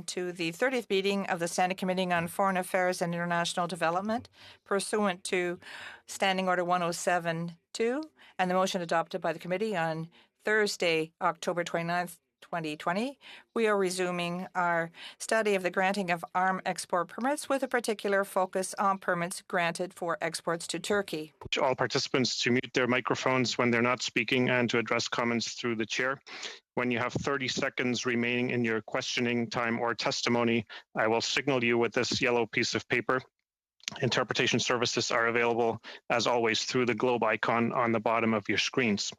to the 30th meeting of the Standing Committee on Foreign Affairs and International Development, pursuant to Standing Order 107-2 and the motion adopted by the committee on Thursday, October 29th, 2020. We are resuming our study of the granting of arms export permits with a particular focus on permits granted for exports to Turkey. All participants to mute their microphones when they're not speaking and to address comments through the chair. When you have 30 seconds remaining in your questioning time or testimony, I will signal you with this yellow piece of paper. Interpretation services are available, as always, through the globe icon on the bottom of your screens.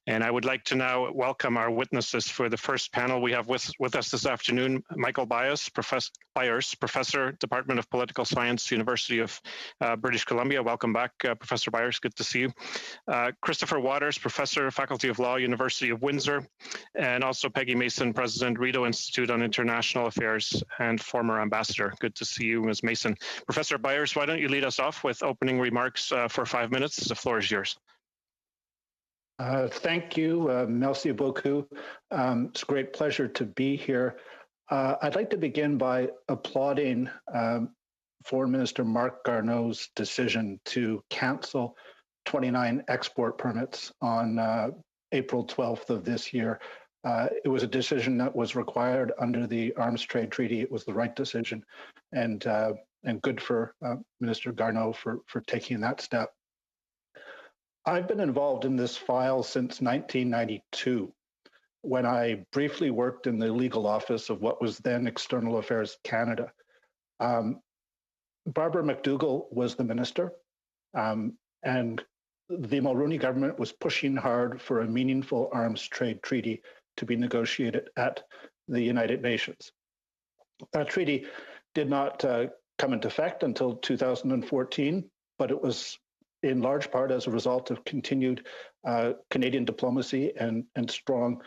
And I would like to now welcome our witnesses for the first panel. We have with us this afternoon Michael Byers, Professor, Department of Political Science, University of British Columbia. Welcome back, Professor Byers. Good to see you. Christopher Waters, Professor, Faculty of Law, University of Windsor. And also Peggy Mason, President, Rideau Institute on International Affairs and former ambassador. Good to see you, Ms. Mason. Professor Byers, why don't you lead us off with opening remarks for 5 minutes? The floor is yours. Thank you. Merci beaucoup. It's a great pleasure to be here. I'd like to begin by applauding Foreign Minister Marc Garneau's decision to cancel 29 export permits on April 12th of this year. It was a decision that was required under the Arms Trade Treaty. It was the right decision, and good for Minister Garneau for taking that step. I've been involved in this file since 1992, when I briefly worked in the legal office of what was then External Affairs Canada. Barbara McDougall was the minister, and the Mulroney government was pushing hard for a meaningful arms trade treaty to be negotiated at the United Nations. That treaty did not come into effect until 2014, but it was in large part as a result of continued Canadian diplomacy and strong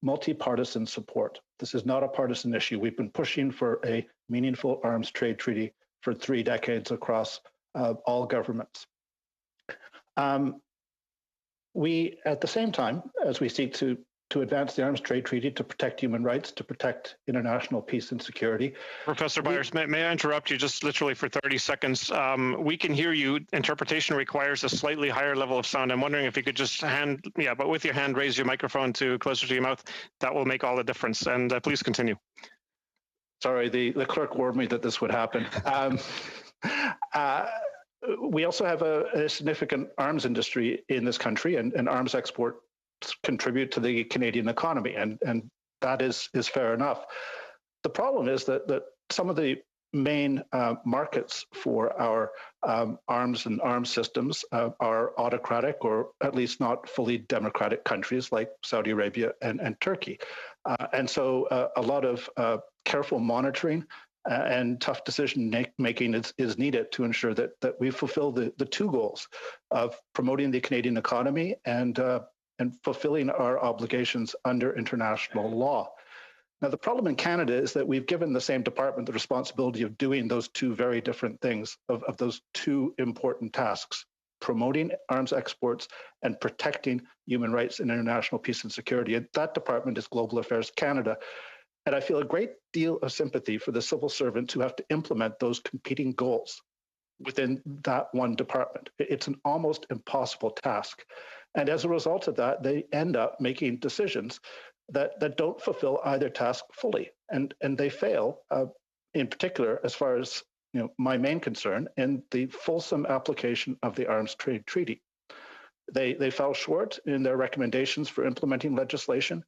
multi-partisan support. This is not a partisan issue. We've been pushing for a meaningful arms trade treaty for 3 decades across all governments. We, at the same time, as we seek to advance the arms trade treaty, to protect human rights, to protect international peace and security. Professor Byers, may I interrupt you just literally for 30 seconds? We can hear you. Interpretation requires a slightly higher level of sound. I'm wondering if you could just but with your hand, raise your microphone closer to your mouth. That will make all the difference. And please continue. Sorry, the clerk warned me that this would happen. We also have a significant arms industry in this country, and arms export contribute to the Canadian economy, and that is fair enough. The problem is that some of the main markets for our arms and arms systems are autocratic, or at least not fully democratic countries like Saudi Arabia and Turkey. And so a lot of careful monitoring and tough decision making is needed to ensure that we fulfill the 2 goals of promoting the Canadian economy and fulfilling our obligations under international law. Now, the problem in Canada is that we've given the same department the responsibility of doing those 2 very different things, of those 2 important tasks: promoting arms exports and protecting human rights and international peace and security. And that department is Global Affairs Canada. And I feel a great deal of sympathy for the civil servants who have to implement those competing goals within that one department. It's an almost impossible task. And as a result of that, they end up making decisions that don't fulfill either task fully. And they fail, in particular, as far as my main concern, in the fulsome application of the Arms Trade Treaty. They fell short in their recommendations for implementing legislation.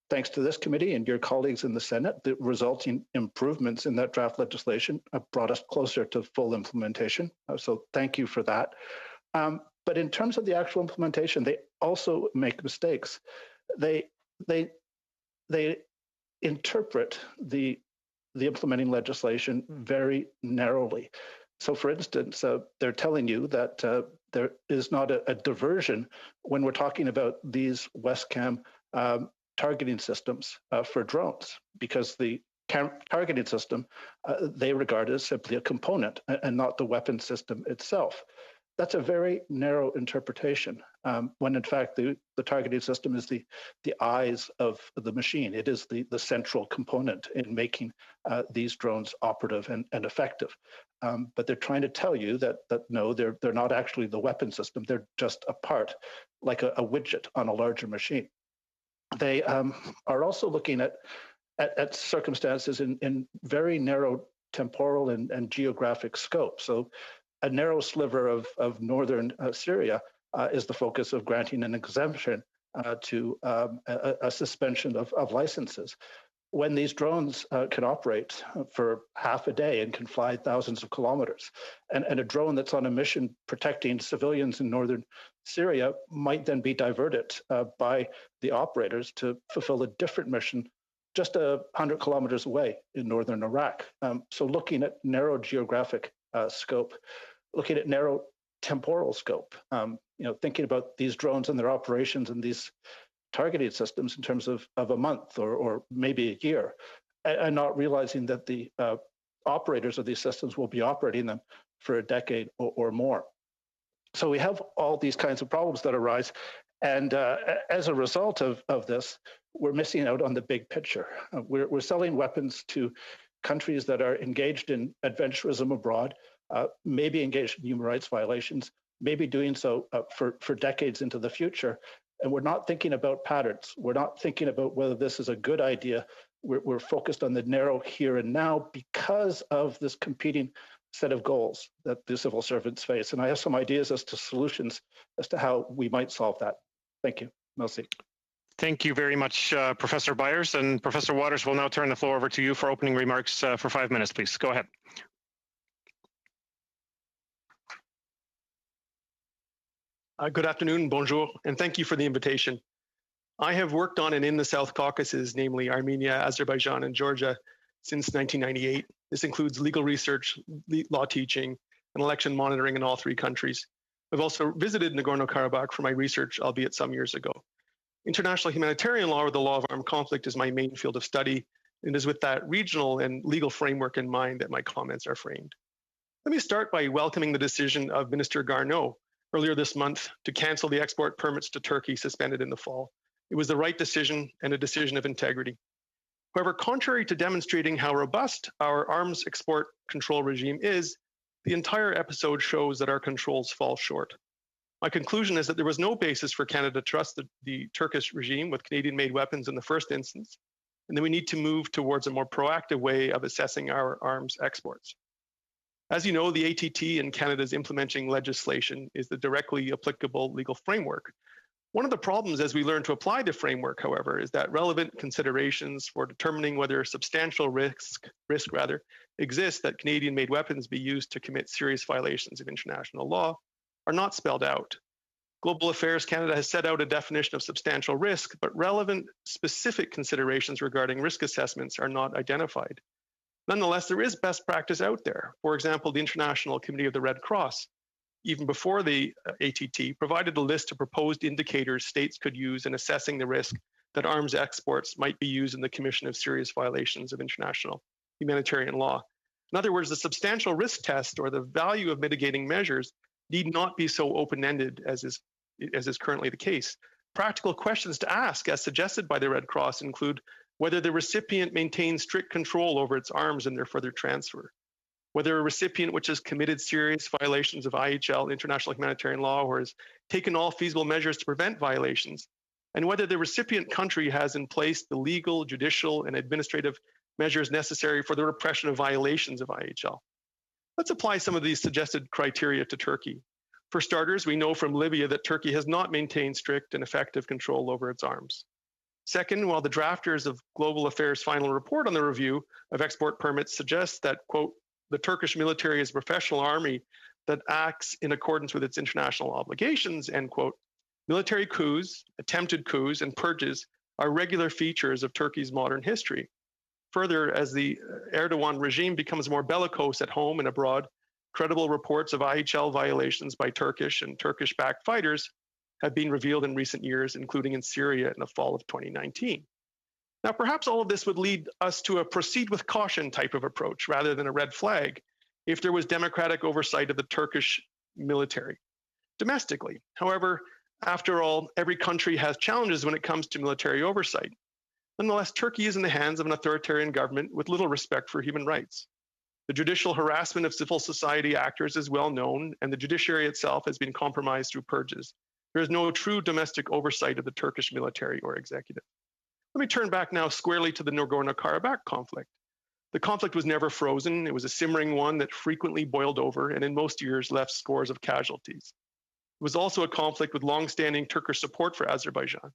Thanks to this committee and your colleagues in the Senate, the resulting improvements in that draft legislation have brought us closer to full implementation. So thank you for that. But in terms of the actual implementation, they also make mistakes. They interpret the implementing legislation very narrowly. So, for instance, they're telling you that there is not a diversion when we're talking about these WESCAM targeting systems for drones, because the targeting system they regard as simply a component and not the weapon system itself. That's a very narrow interpretation. when in fact the targeting system is the eyes of the machine. It is the central component in making these drones operative and effective. But they're trying to tell you that no, they're not actually the weapon system. They're just a part, like a widget on a larger machine. They are also looking at circumstances in very narrow temporal and geographic scope. So a narrow sliver of northern Syria is the focus of granting an exemption to a suspension of licenses. When these drones can operate for half a day and can fly thousands of kilometers, and a drone that's on a mission protecting civilians in northern Syria might then be diverted by the operators to fulfill a different mission just 100 kilometers away in northern Iraq. So looking at narrow geographic scope, looking at narrow temporal scope, thinking about these drones and their operations and these targeting systems in terms of a month or maybe a year, and not realizing that the operators of these systems will be operating them for a decade or more. So we have all these kinds of problems that arise. And as a result of this, we're missing out on the big picture. We're selling weapons to countries that are engaged in adventurism abroad, maybe engaged in human rights violations, maybe doing so for decades into the future. And we're not thinking about patterns. We're not thinking about whether this is a good idea. We're focused on the narrow here and now because of this competing set of goals that the civil servants face. And I have some ideas as to solutions as to how we might solve that. Thank you. Merci. Thank you very much, Professor Byers. And Professor Waters, will now turn the floor over to you for opening remarks for 5 minutes, please. Go ahead. Good afternoon, bonjour, and thank you for the invitation. I have worked on and in the South Caucasus, namely Armenia, Azerbaijan, and Georgia, since 1998. This includes legal research, law teaching, and election monitoring in all three countries. I've also visited Nagorno-Karabakh for my research, albeit some years ago. International humanitarian law, or the law of armed conflict, is my main field of study, and it is with that regional and legal framework in mind that my comments are framed. Let me start by welcoming the decision of Minister Garneau earlier this month to cancel the export permits to Turkey suspended in the fall. It was the right decision and a decision of integrity. However, contrary to demonstrating how robust our arms export control regime is, the entire episode shows that our controls fall short. My conclusion is that there was no basis for Canada to trust the Turkish regime with Canadian-made weapons in the first instance, and that we need to move towards a more proactive way of assessing our arms exports. As you know, the ATT and Canada's implementing legislation is the directly applicable legal framework. One of the problems as we learn to apply the framework, however, is that relevant considerations for determining whether substantial risk exists that Canadian-made weapons be used to commit serious violations of international law are not spelled out. Global Affairs Canada has set out a definition of substantial risk, but relevant specific considerations regarding risk assessments are not identified. Nonetheless, there is best practice out there. For example, the International Committee of the Red Cross, even before the ATT, provided a list of proposed indicators states could use in assessing the risk that arms exports might be used in the commission of serious violations of international humanitarian law. In other words, the substantial risk test or the value of mitigating measures need not be so open-ended as is currently the case. Practical questions to ask, as suggested by the Red Cross, include whether the recipient maintains strict control over its arms and their further transfer, whether a recipient which has committed serious violations of IHL, international humanitarian law, or has taken all feasible measures to prevent violations, and whether the recipient country has in place the legal, judicial, and administrative measures necessary for the repression of violations of IHL. Let's apply some of these suggested criteria to Turkey. For starters, we know from Libya that Turkey has not maintained strict and effective control over its arms. Second, while the drafters of Global Affairs' final report on the review of export permits suggests that, quote, the Turkish military is a professional army that acts in accordance with its international obligations, end quote, military coups, attempted coups, and purges are regular features of Turkey's modern history. Further, as the Erdogan regime becomes more bellicose at home and abroad, credible reports of IHL violations by Turkish and Turkish-backed fighters have been revealed in recent years, including in Syria in the fall of 2019. Now, perhaps all of this would lead us to a proceed with caution type of approach rather than a red flag if there was democratic oversight of the Turkish military domestically. However, After all, every country has challenges when it comes to military oversight. Nonetheless, Turkey is in the hands of an authoritarian government with little respect for human rights. The judicial harassment of civil society actors is well known, and the judiciary itself has been compromised through purges. There is no true domestic oversight of the Turkish military or executive. Let me turn back now squarely to the Nagorno-Karabakh conflict. The conflict was never frozen. It was a simmering one that frequently boiled over and in most years left scores of casualties. It was also a conflict with long-standing Turkish support for Azerbaijan.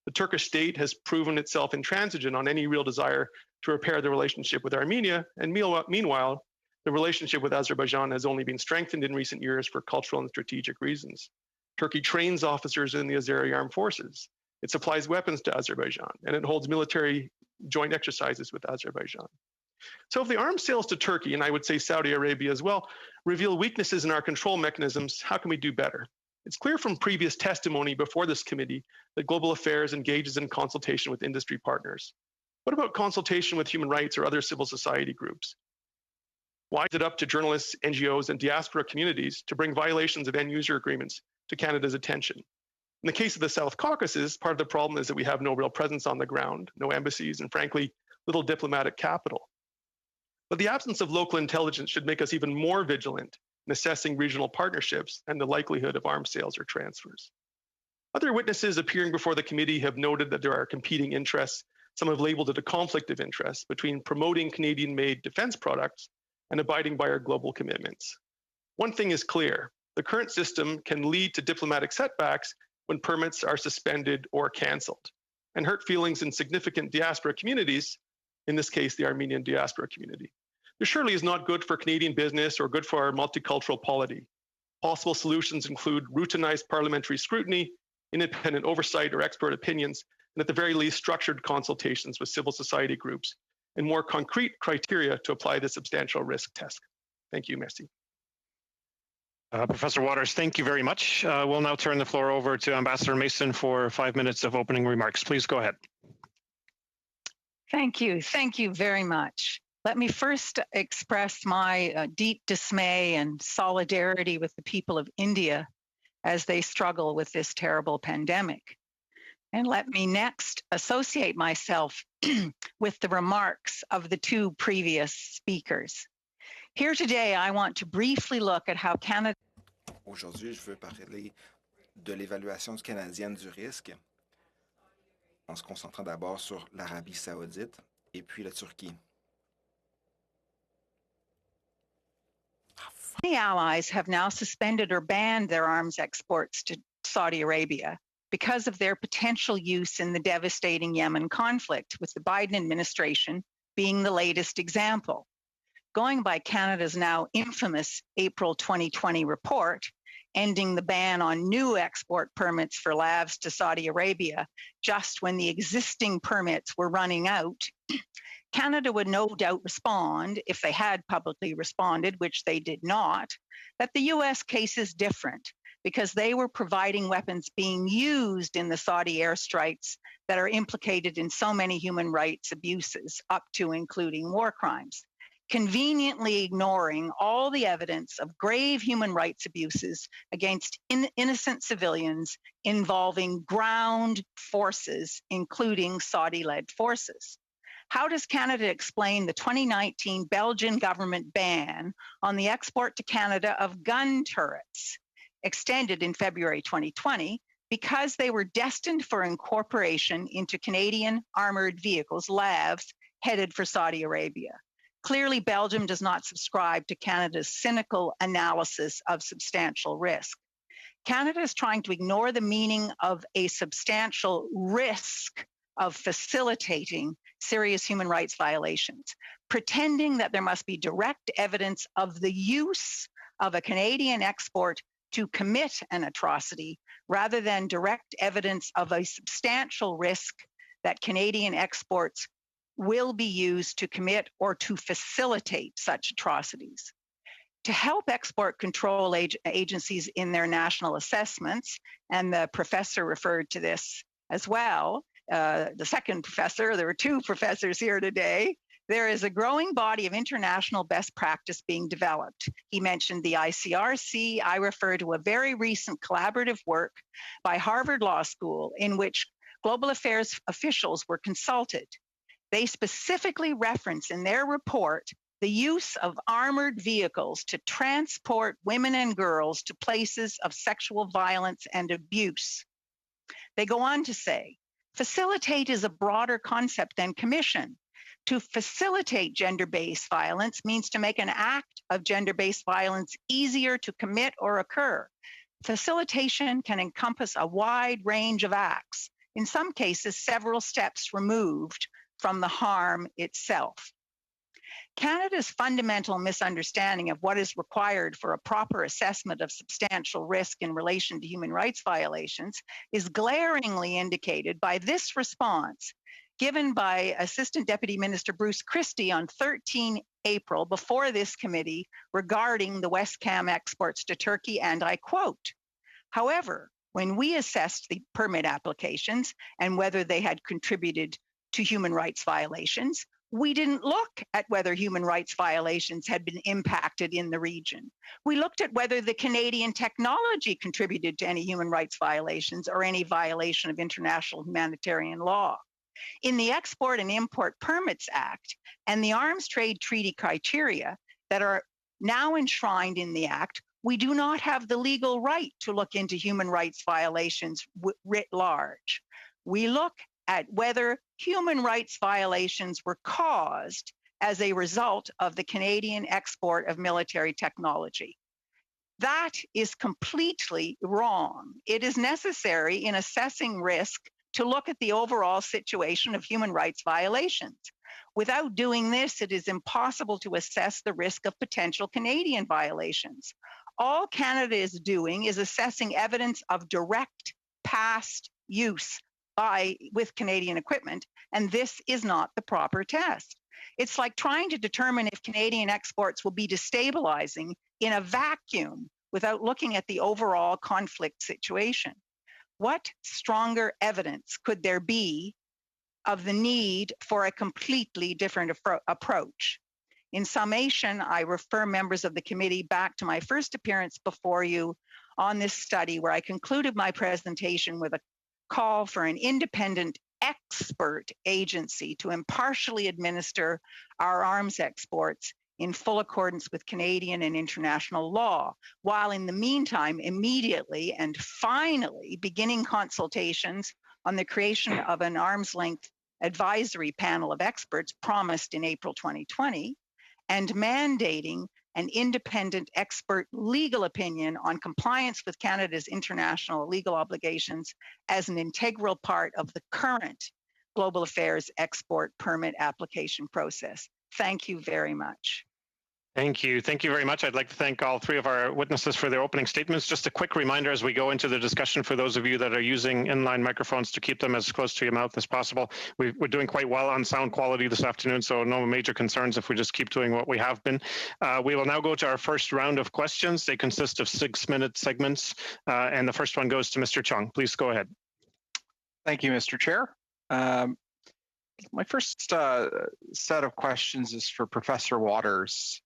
The Turkish state has proven itself intransigent on any real desire to repair the relationship with Armenia, and meanwhile, the relationship with Azerbaijan has only been strengthened in recent years for cultural and strategic reasons. Turkey trains officers in the Azeri armed forces. It supplies weapons to Azerbaijan, and it holds military joint exercises with Azerbaijan. So if the arms sales to Turkey, and I would say Saudi Arabia as well, reveal weaknesses in our control mechanisms, how can we do better? It's clear from previous testimony before this committee that Global Affairs engages in consultation with industry partners. What about consultation with human rights or other civil society groups? Why is it up to journalists, NGOs, and diaspora communities to bring violations of end-user agreements to Canada's attention? In the case of the South Caucasus, part of the problem is that we have no real presence on the ground, no embassies, and frankly, little diplomatic capital. But the absence of local intelligence should make us even more vigilant in assessing regional partnerships and the likelihood of arms sales or transfers. Other witnesses appearing before the committee have noted that there are competing interests. Some have labeled it a conflict of interest between promoting Canadian-made defense products and abiding by our global commitments. One thing is clear: the current system can lead to diplomatic setbacks when permits are suspended or canceled, and hurt feelings in significant diaspora communities, in this case, the Armenian diaspora community. This surely is not good for Canadian business or good for our multicultural polity. Possible solutions include routinized parliamentary scrutiny, independent oversight or expert opinions, and at the very least, structured consultations with civil society groups, and more concrete criteria to apply the substantial risk test. Thank you, merci. Professor Waters, thank you very much. We'll now turn the floor over to Ambassador Mason for 5 minutes of opening remarks. Please go ahead. Thank you. Thank you very much. Let me first express my deep dismay and solidarity with the people of India as they struggle with this terrible pandemic. And let me next associate myself with the remarks of the two previous speakers. Here today, I want to briefly look at how Canada... Aujourd'hui, je veux parler de l'évaluation canadienne du risque en se concentrant d'abord sur l'Arabie saoudite et puis la Turquie. Many allies have now suspended or banned their arms exports to Saudi Arabia because of their potential use in the devastating Yemen conflict, with the Biden administration being the latest example. Going by Canada's now infamous April 2020 report, ending the ban on new export permits for LAVs to Saudi Arabia just when the existing permits were running out, Canada would no doubt respond, if they had publicly responded, which they did not, that the US case is different because they were providing weapons being used in the Saudi airstrikes that are implicated in so many human rights abuses, up to including war crimes, conveniently ignoring all the evidence of grave human rights abuses against innocent civilians involving ground forces, including Saudi-led forces. How does Canada explain the 2019 Belgian government ban on the export to Canada of gun turrets, extended in February 2020, because they were destined for incorporation into Canadian armored vehicles, LAVs, headed for Saudi Arabia? Clearly, Belgium does not subscribe to Canada's cynical analysis of substantial risk. Canada is trying to ignore the meaning of a substantial risk of facilitating serious human rights violations, pretending that there must be direct evidence of the use of a Canadian export to commit an atrocity, rather than direct evidence of a substantial risk that Canadian exports will be used to commit or to facilitate such atrocities. To help export control agencies in their national assessments, and the professor referred to this as well, the second professor, there were two professors here today, There is a growing body of international best practice being developed. He mentioned the ICRC. I refer to a very recent collaborative work by Harvard Law School in which global affairs officials were consulted. They specifically reference in their report the use of armored vehicles to transport women and girls to places of sexual violence and abuse. They go on to say, facilitate is a broader concept than commission. To facilitate gender-based violence means to make an act of gender-based violence easier to commit or occur. Facilitation can encompass a wide range of acts, in some cases several steps removed from the harm itself. Canada's fundamental misunderstanding of what is required for a proper assessment of substantial risk in relation to human rights violations is glaringly indicated by this response given by Assistant Deputy Minister Bruce Christie on 13 April before this committee regarding the Westcam exports to Turkey, and I quote, "However, when we assessed the permit applications and whether they had contributed to human rights violations, we didn't look at whether human rights violations had been impacted in the region. We looked at whether the Canadian technology contributed to any human rights violations or any violation of international humanitarian law. In the Export and Import Permits Act and the Arms Trade Treaty criteria that are now enshrined in the Act, we do not have the legal right to look into human rights violations writ large. We look at whether human rights violations were caused as a result of the Canadian export of military technology. That is completely wrong. It is necessary in assessing risk to look at the overall situation of human rights violations. Without doing this, it is impossible to assess the risk of potential Canadian violations. All Canada is doing is assessing evidence of direct past use with Canadian equipment, and this is not the proper test. It's like trying to determine if Canadian exports will be destabilizing in a vacuum without looking at the overall conflict situation. What stronger evidence could there be of the need for a completely different approach? In summation, I refer members of the committee back to my first appearance before you on this study, where I concluded my presentation with a call for an independent expert agency to impartially administer our arms exports in full accordance with Canadian and international law, while in the meantime, immediately and finally beginning consultations on the creation of an arm's length advisory panel of experts promised in April 2020, and mandating an independent expert legal opinion on compliance with Canada's international legal obligations as an integral part of the current global affairs export permit application process. Thank you very much. Thank you. Thank you very much. I'd like to thank all three of our witnesses for their opening statements. Just a quick reminder as we go into the discussion for those of you that are using inline microphones to keep them as close to your mouth as possible. We're doing quite well on sound quality this afternoon, so no major concerns if we just keep doing what we have been. We will now go to our first round of questions. They consist of 6-minute segments, and the first one goes to Mr. Chung. Please go ahead. Thank you, Mr. Chair. My first set of questions is for Professor Waters.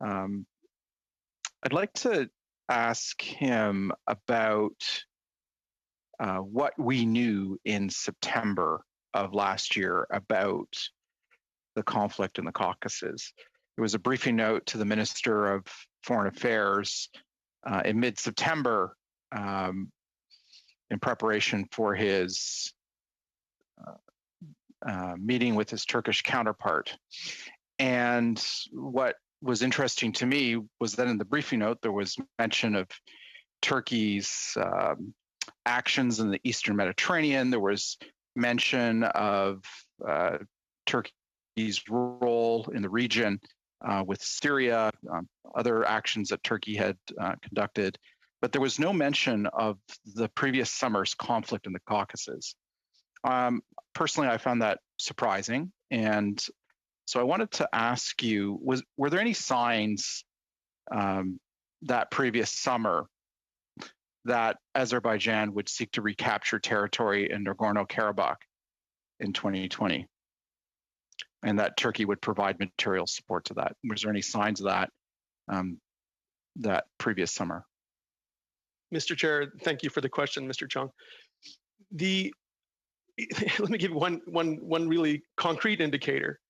I'd like to ask him about what we knew in September of last year about the conflict in the Caucasus. There was a briefing note to the Minister of Foreign Affairs in mid-September in preparation for his meeting with his Turkish counterpart. And what was interesting to me was that in the briefing note, there was mention of Turkey's actions in the Eastern Mediterranean. There was mention of Turkey's role in the region with Syria, other actions that Turkey had conducted. But there was no mention of the previous summer's conflict in the Caucasus. Personally, I found that surprising. And so I wanted to ask you, were there any signs that previous summer that Azerbaijan would seek to recapture territory in Nagorno-Karabakh in 2020? and that Turkey would provide material support to that. Was there any signs of that that previous summer? Mr. Chair, thank you for the question, Mr. Chung. Let me give you one really concrete indicator.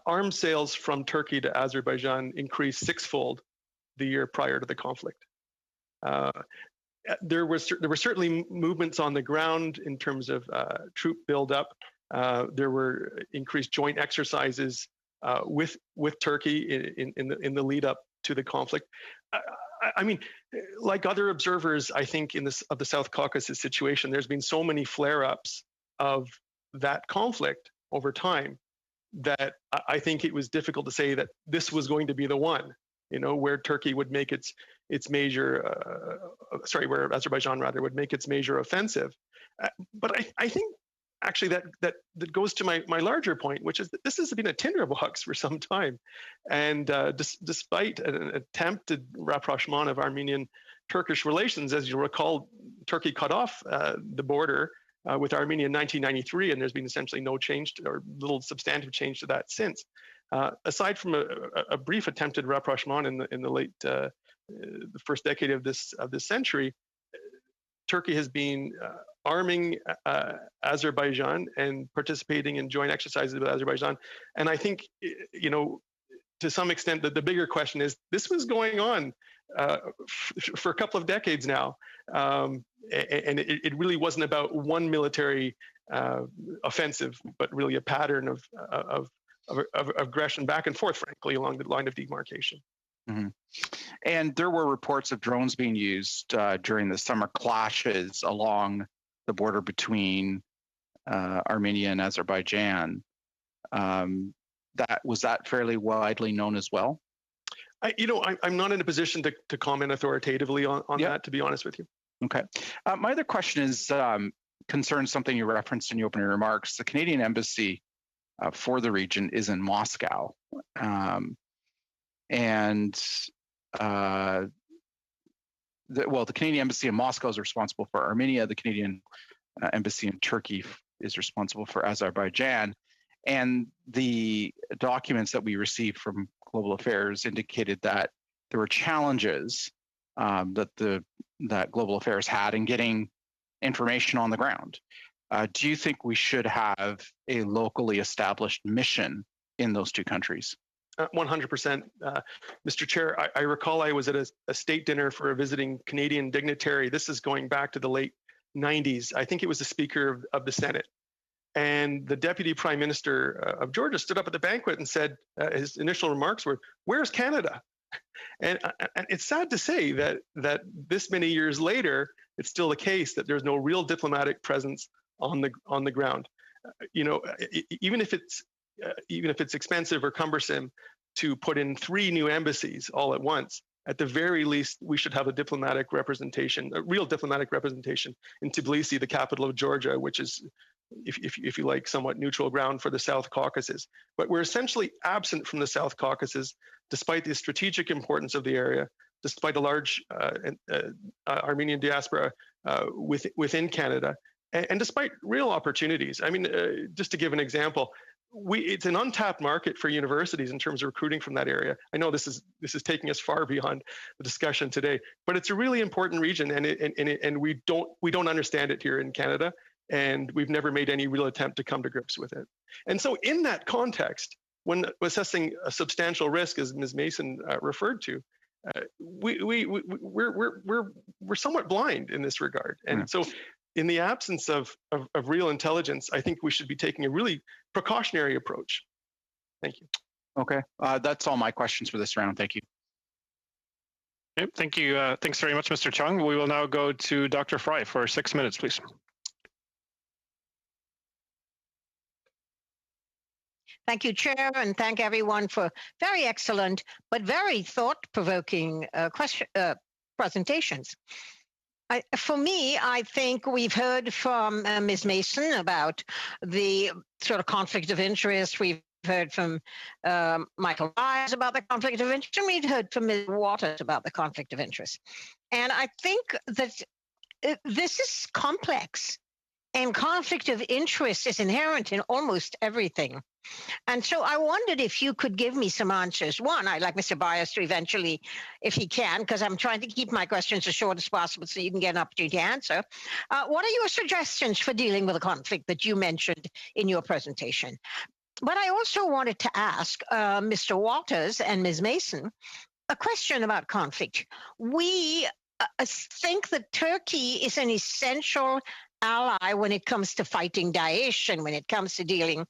Arms sales from Turkey to Azerbaijan increased sixfold the year prior to the conflict. There were certainly movements on the ground in terms of troop buildup. There were increased joint exercises with Turkey in the lead up to the conflict. I mean, like other observers, I think of the South Caucasus situation, there's been so many flare-ups of that conflict over time that I think it was difficult to say that this was going to be the one, where Turkey would make its major, where Azerbaijan rather would make its major offensive. But I think actually that goes to my larger point, which is that this has been a tinderbox for some time. And despite an attempted rapprochement of Armenian-Turkish relations, as you recall, Turkey cut off the border with Armenia in 1993, and there's been essentially no change or little substantive change to that since. Aside from a brief attempted rapprochement in the late the first decade of this century, Turkey has been arming Azerbaijan and participating in joint exercises with Azerbaijan. And I think, to some extent, that the bigger question is, this was going on for a couple of decades now. And it really wasn't about one military offensive, but really a pattern of aggression back and forth, frankly, along the line of demarcation. Mm-hmm. And there were reports of drones being used during the summer clashes along the border between Armenia and Azerbaijan. Was that fairly widely known as well? I'm not in a position to comment authoritatively on that, to be honest with you. Okay. My other question is concerns something you referenced in your opening remarks. The Canadian Embassy for the region is in Moscow. The Canadian Embassy in Moscow is responsible for Armenia. The Canadian Embassy in Turkey is responsible for Azerbaijan. And the documents that we received from Global Affairs indicated that there were challenges that Global Affairs had in getting information on the ground. Do you think we should have a locally established mission in those two countries? 100%. Mr. Chair, I recall I was at a state dinner for a visiting Canadian dignitary. This is going back to the late 90s. I think it was the Speaker of the Senate. And the Deputy Prime Minister of Georgia stood up at the banquet and said, his initial remarks were, "Where's Canada?" And it's sad to say that this many years later, it's still the case that there's no real diplomatic presence on the ground. Even if it's expensive or cumbersome to put in 3 new embassies all at once, at the very least, we should have a diplomatic representation, a real diplomatic representation in Tbilisi, the capital of Georgia, which is, if you like, somewhat neutral ground for the South Caucasus. But we're essentially absent from the South Caucasus, despite the strategic importance of the area, despite a large Armenian diaspora within Canada, and despite real opportunities. I mean, just to give an example, it's an untapped market for universities in terms of recruiting from that area. I know this is taking us far beyond the discussion today, but it's a really important region, and we don't understand it here in Canada, and we've never made any real attempt to come to grips with it. And so, in that context, when assessing a substantial risk, as Ms. Mason referred to, we're somewhat blind in this regard, and so. In the absence of real intelligence, I think we should be taking a really precautionary approach. Thank you. Okay, that's all my questions for this round. Thank you. Okay, thank you. Thanks very much, Mr. Chung. We will now go to Dr. Fry for 6 minutes, please. Thank you, Chair, and thank everyone for very excellent but very thought-provoking presentations. For me, I think we've heard from Ms. Mason about the sort of conflict of interest. We've heard from Michael Ryes about the conflict of interest, and we've heard from Ms. Waters about the conflict of interest. And I think that this is complex. And conflict of interest is inherent in almost everything. And so I wondered if you could give me some answers. One, I'd like Mr. Byers to eventually, if he can, because I'm trying to keep my questions as short as possible so you can get an opportunity to answer. What are your suggestions for dealing with a conflict that you mentioned in your presentation? But I also wanted to ask Mr. Walters and Ms. Mason a question about conflict. We think that Turkey is an essential ally when it comes to fighting Daesh and when it comes to dealing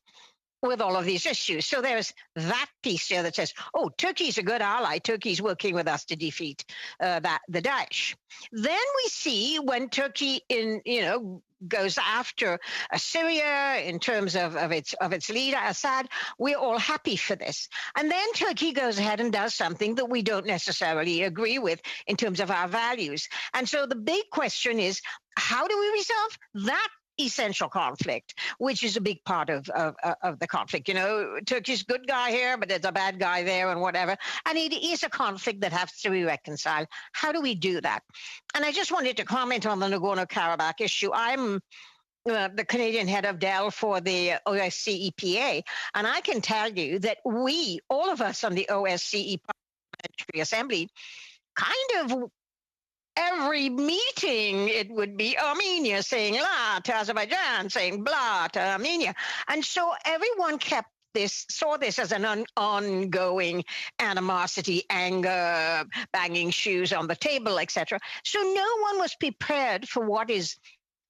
with all of these issues. So there's that piece there that says, oh, Turkey's a good ally. Turkey's working with us to defeat the Daesh. Then we see when Turkey goes after Syria in terms of its leader, Assad, we're all happy for this. And then Turkey goes ahead and does something that we don't necessarily agree with in terms of our values. And so the big question is, how do we resolve that essential conflict, which is a big part of the conflict? Turkey's good guy here, but there's a bad guy there and whatever. And it is a conflict that has to be reconciled. How do we do that? And I just wanted to comment on the Nagorno-Karabakh issue. I'm the Canadian head of DEL for the OSCE EPA, and I can tell you that we, all of us on the OSCE Parliamentary Assembly, kind of every meeting, it would be Armenia saying la to Azerbaijan, saying blah to Armenia. And so everyone saw this as an ongoing animosity, anger, banging shoes on the table, etc. So no one was prepared for what is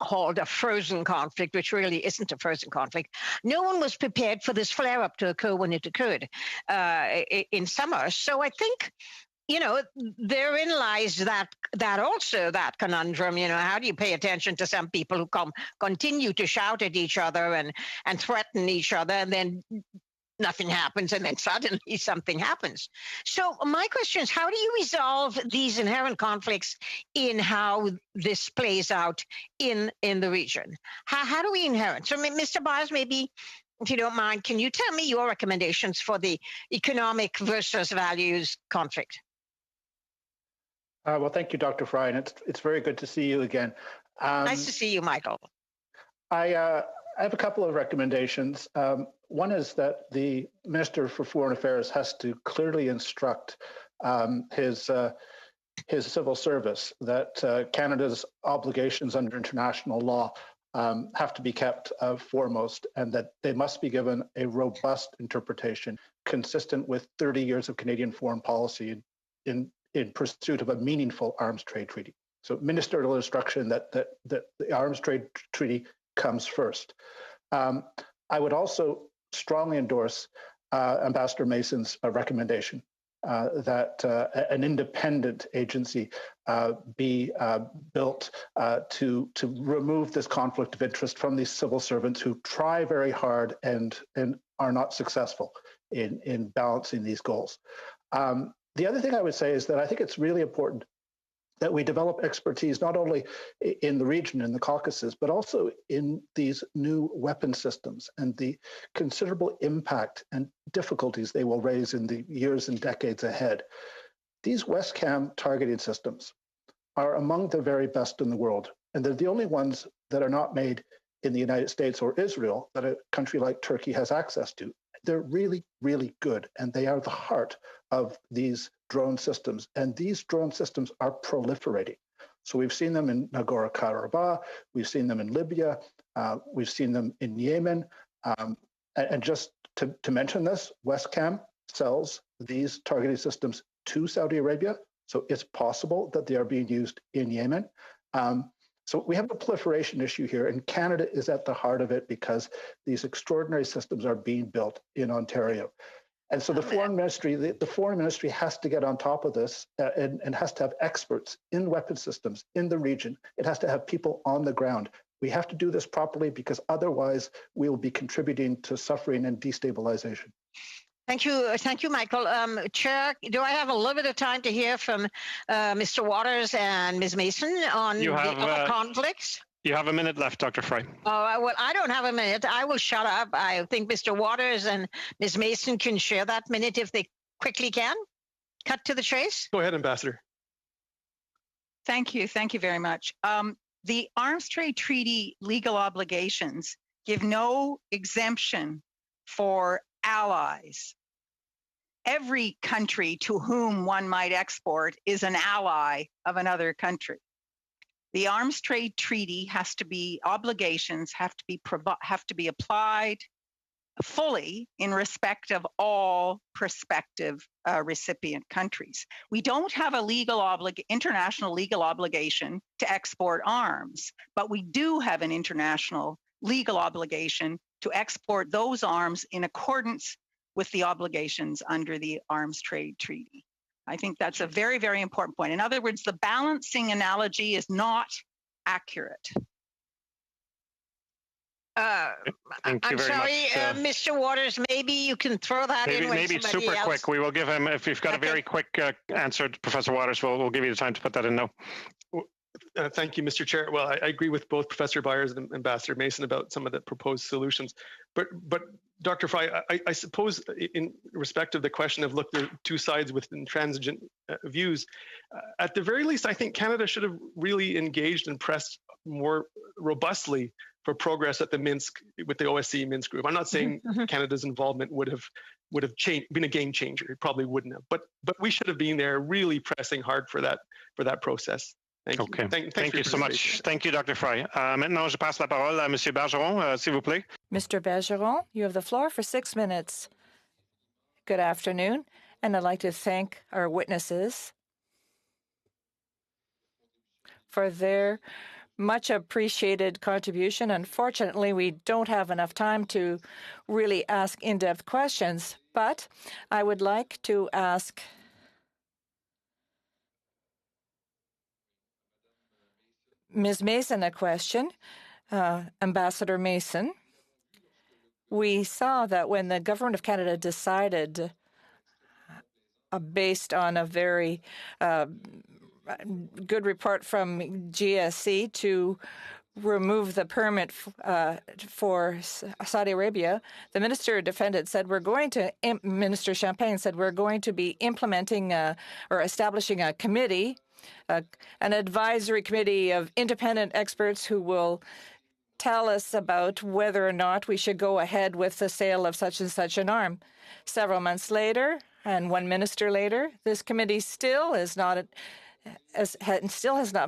called a frozen conflict, which really isn't a frozen conflict. No one was prepared for this flare-up to occur when it occurred in summer. So I think, therein lies that conundrum. How do you pay attention to some people who continue to shout at each other and threaten each other, and then nothing happens, and then suddenly something happens? So my question is, how do you resolve these inherent conflicts in how this plays out in the region? How do we inherit? So, Mr. Byers, maybe, if you don't mind, can you tell me your recommendations for the economic versus values conflict? Well, thank you, Dr. Fry, and it's very good to see you again. Nice to see you, Michael. I have a couple of recommendations. One is that the Minister for Foreign Affairs has to clearly instruct his civil service that Canada's obligations under international law have to be kept foremost, and that they must be given a robust interpretation consistent with 30 years of Canadian foreign policy in pursuit of a meaningful arms trade treaty. So ministerial instruction that the arms trade treaty comes first. I would also strongly endorse Ambassador Mason's recommendation that an independent agency be built to remove this conflict of interest from these civil servants who try very hard and are not successful in balancing these goals. The other thing I would say is that I think it's really important that we develop expertise not only in the region, in the Caucasus, but also in these new weapon systems and the considerable impact and difficulties they will raise in the years and decades ahead. These WESCAM targeting systems are among the very best in the world, and they're the only ones that are not made in the United States or Israel that a country like Turkey has access to. They're really, really good, and they are the heart of these drone systems. And these drone systems are proliferating. So we've seen them in Nagorno-Karabakh, we've seen them in Libya, we've seen them in Yemen. And just to mention this, WESCAM sells these targeting systems to Saudi Arabia. So it's possible that they are being used in Yemen. So we have a proliferation issue here, and Canada is at the heart of it because these extraordinary systems are being built in Ontario. And so the foreign ministry has to get on top of this and has to have experts in weapon systems in the region. It has to have people on the ground. We have to do this properly because otherwise we will be contributing to suffering and destabilization. Thank you, Michael. Chair, do I have a little bit of time to hear from Mr. Waters and Ms. Mason on the other conflicts? You have a minute left, Dr. Fry. Well, I don't have a minute. I will shut up. I think Mr. Waters and Ms. Mason can share that minute if they quickly can. Cut to the chase. Go ahead, Ambassador. Thank you very much. The Arms Trade Treaty legal obligations give no exemption for allies. Every country to whom one might export is an ally of another country. The Arms Trade Treaty obligations have to be applied fully in respect of all prospective recipient countries. We don't have a international legal obligation to export arms, but we do have an international legal obligation to export those arms in accordance with the obligations under the Arms Trade Treaty. I think that's a very, very important point. In other words, the balancing analogy is not accurate. Thank you I'm very sorry, much. Mr. Waters, maybe you can throw that in. Maybe super quick. We will give him, if you've got a very quick answer, Professor Waters, we'll give you the time to put that in now. Thank you, Mr. Chair. Well, I agree with both Professor Byers and Ambassador Mason about some of the proposed solutions. But Dr. Fry, I suppose in respect of the question of, look, there are two sides with intransigent views. At the very least, I think Canada should have really engaged and pressed more robustly for progress at the Minsk, with the OSCE Minsk group. I'm not saying Canada's involvement would have been a game changer. It probably wouldn't have. But we should have been there, really pressing hard for that process. Thank you. Okay. Thank you so much. Thank you, Dr. Fry. Maintenant, je passe la parole à Monsieur Bergeron, s'il vous plaît. Mr. Bergeron, you have the floor for 6 minutes. Good afternoon, and I'd like to thank our witnesses for their much appreciated contribution. Unfortunately, we don't have enough time to really ask in-depth questions, but I would like to ask Ms. Mason a question. Ambassador Mason, we saw that when the Government of Canada decided, based on a very good report from GSC, to remove the permit for Saudi Arabia, the Minister of Defense said Minister Champagne said we're going to be implementing or establishing a committee, an advisory committee of independent experts who will tell us about whether or not we should go ahead with the sale of such and such an arm. Several months later, and 1 minister later, this committee still has not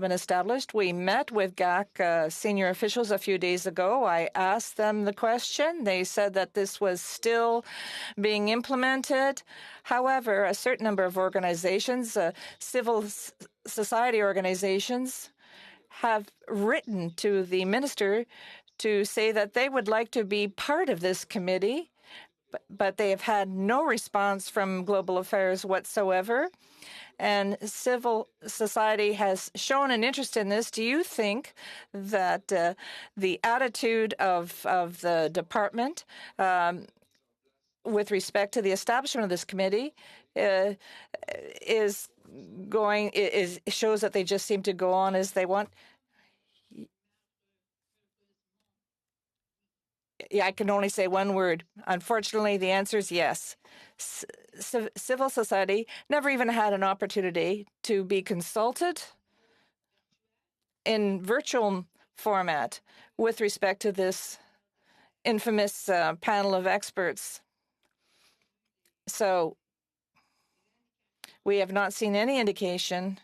been established. We met with GAC senior officials a few days ago. I asked them the question. They said that this was still being implemented. However, a certain number of organizations, civil society organizations, have written to the minister to say that they would like to be part of this committee, but they have had no response from Global Affairs whatsoever. And civil society has shown an interest in this. Do you think that the attitude of the department with respect to the establishment of this committee shows that they just seem to go on as they want? Yeah, I can only say one word. Unfortunately, the answer is yes. Civil society never even had an opportunity to be consulted in virtual format with respect to this infamous panel of experts. So we have not seen any indication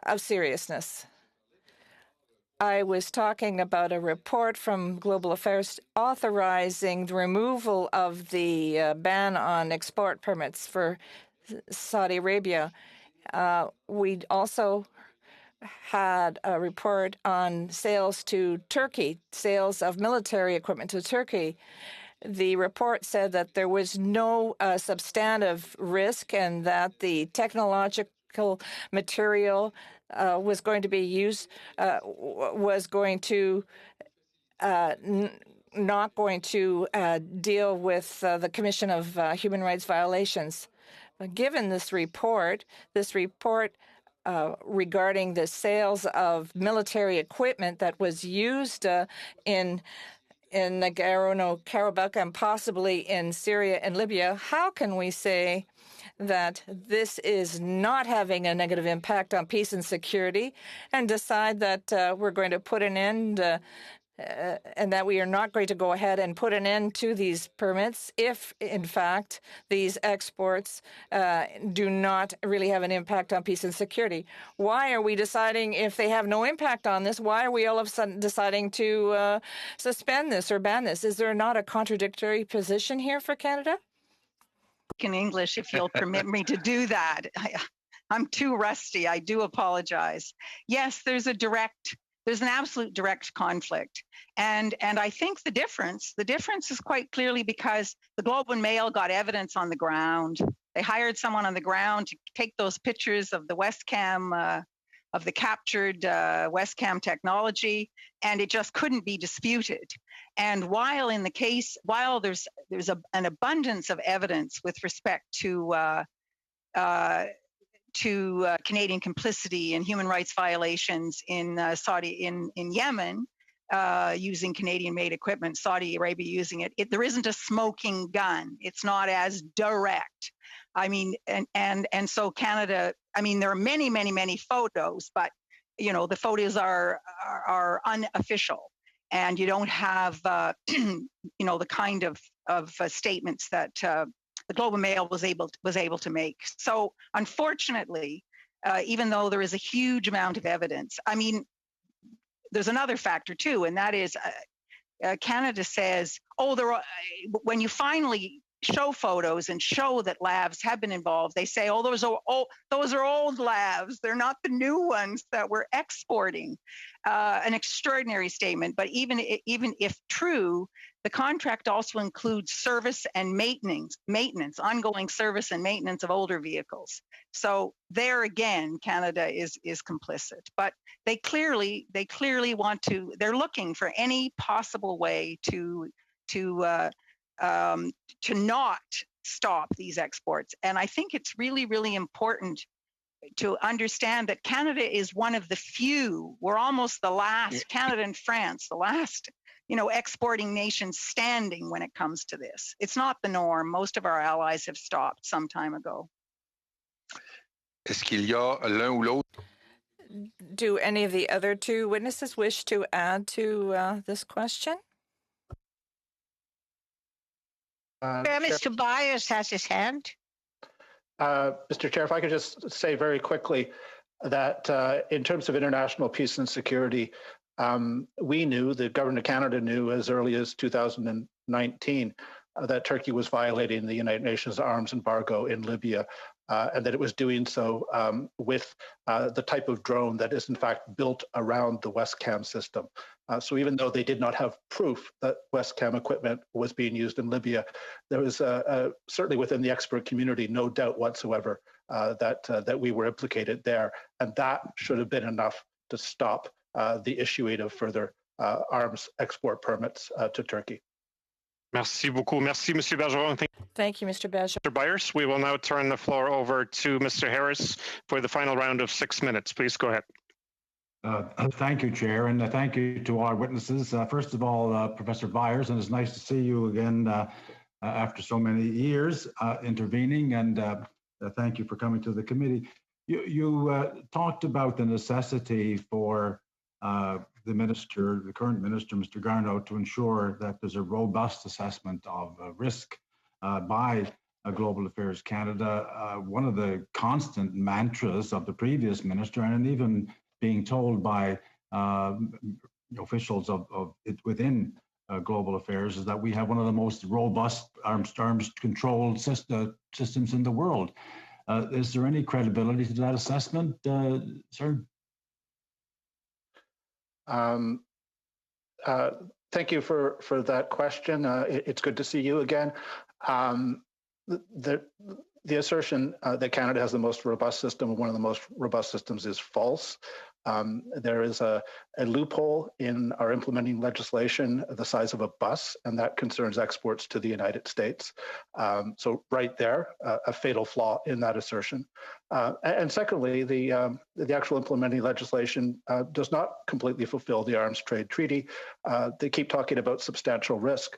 of seriousness. I was talking about a report from Global Affairs authorizing the removal of the ban on export permits for Saudi Arabia. We also had a report on sales to Turkey, sales of military equipment to Turkey. The report said that there was no substantive risk and that the technological material was going to be used, was going to not going to deal with the Commission of Human Rights Violations. But given this report regarding the sales of military equipment that was used in Nagorno-Karabakh and possibly in Syria and Libya, how can we say that this is not having a negative impact on peace and security and decide that we're going to put an end and that we are not going to go ahead and put an end to these permits if, in fact, these exports do not really have an impact on peace and security. Why are we deciding if they have no impact on this? Why are we all of a sudden deciding to suspend this or ban this? Is there not a contradictory position here for Canada? In English, if you'll permit me to do that. I'm too rusty. I do apologize. Yes, there's an absolute direct conflict. And I think the difference is quite clearly because the Globe and Mail got evidence on the ground. They hired someone on the ground to take those pictures of the Westcam, of the captured Westcam technology, and it just couldn't be disputed. And while there's an abundance of evidence with respect to Canadian complicity in human rights violations in Yemen, using Canadian-made equipment, Saudi Arabia using it. There isn't a smoking gun. It's not as direct. I mean, and so Canada. I mean, there are many, many, many photos, but the photos are unofficial, and you don't have the kind of statements that the Globe and Mail was able to make. So unfortunately, even though there is a huge amount of evidence, I mean, there's another factor too, and that is Canada says, when you finally show photos and show that labs have been involved, they say, those are old labs. They're not the new ones that we're exporting. An extraordinary statement, but even if true, the contract also includes service and maintenance, ongoing service and maintenance of older vehicles. So there again, Canada is complicit. But they clearly want to. They're looking for any possible way to not stop these exports. And I think it's really, really important to understand that Canada is one of the few. We're almost the last. Canada and France, the last. Exporting nations standing when it comes to this. It's not the norm. Most of our allies have stopped some time ago. Est-ce qu'il y a l'un ou l'autre? Do any of the other two witnesses wish to add to this question? Mr. Byers has his hand. Mr. Chair, if I could just say very quickly that in terms of international peace and security, the government of Canada knew as early as 2019 that Turkey was violating the United Nations arms embargo in Libya, and that it was doing so with the type of drone that is in fact built around the Westcam system. So even though they did not have proof that Westcam equipment was being used in Libya, there was certainly within the expert community no doubt whatsoever that we were implicated there, and that should have been enough to stop the issuing of further arms export permits to Turkey. Merci beaucoup. Merci, Monsieur Bergeron. Thank you, Mr. Bergeron. Mr. Byers, we will now turn the floor over to Mr. Harris for the final round of 6 minutes. Please go ahead. Thank you, Chair, and thank you to our witnesses. First of all, Professor Byers, and it's nice to see you again after so many years intervening, and thank you for coming to the committee. You talked about the necessity for the current minister, Mr. Garneau, to ensure that there's a robust assessment of risk by Global Affairs Canada. One of the constant mantras of the previous minister, and even being told by officials of it within Global Affairs, is that we have one of the most robust arms control systems in the world. Is there any credibility to that assessment, sir? Thank you for that question. It's good to see you again. The assertion that Canada has the most robust system, and one of the most robust systems, is false. There is a loophole in our implementing legislation the size of a bus, and that concerns exports to the United States. So right there, a fatal flaw in that assertion. And secondly, the actual implementing legislation does not completely fulfill the Arms Trade Treaty. They keep talking about substantial risk.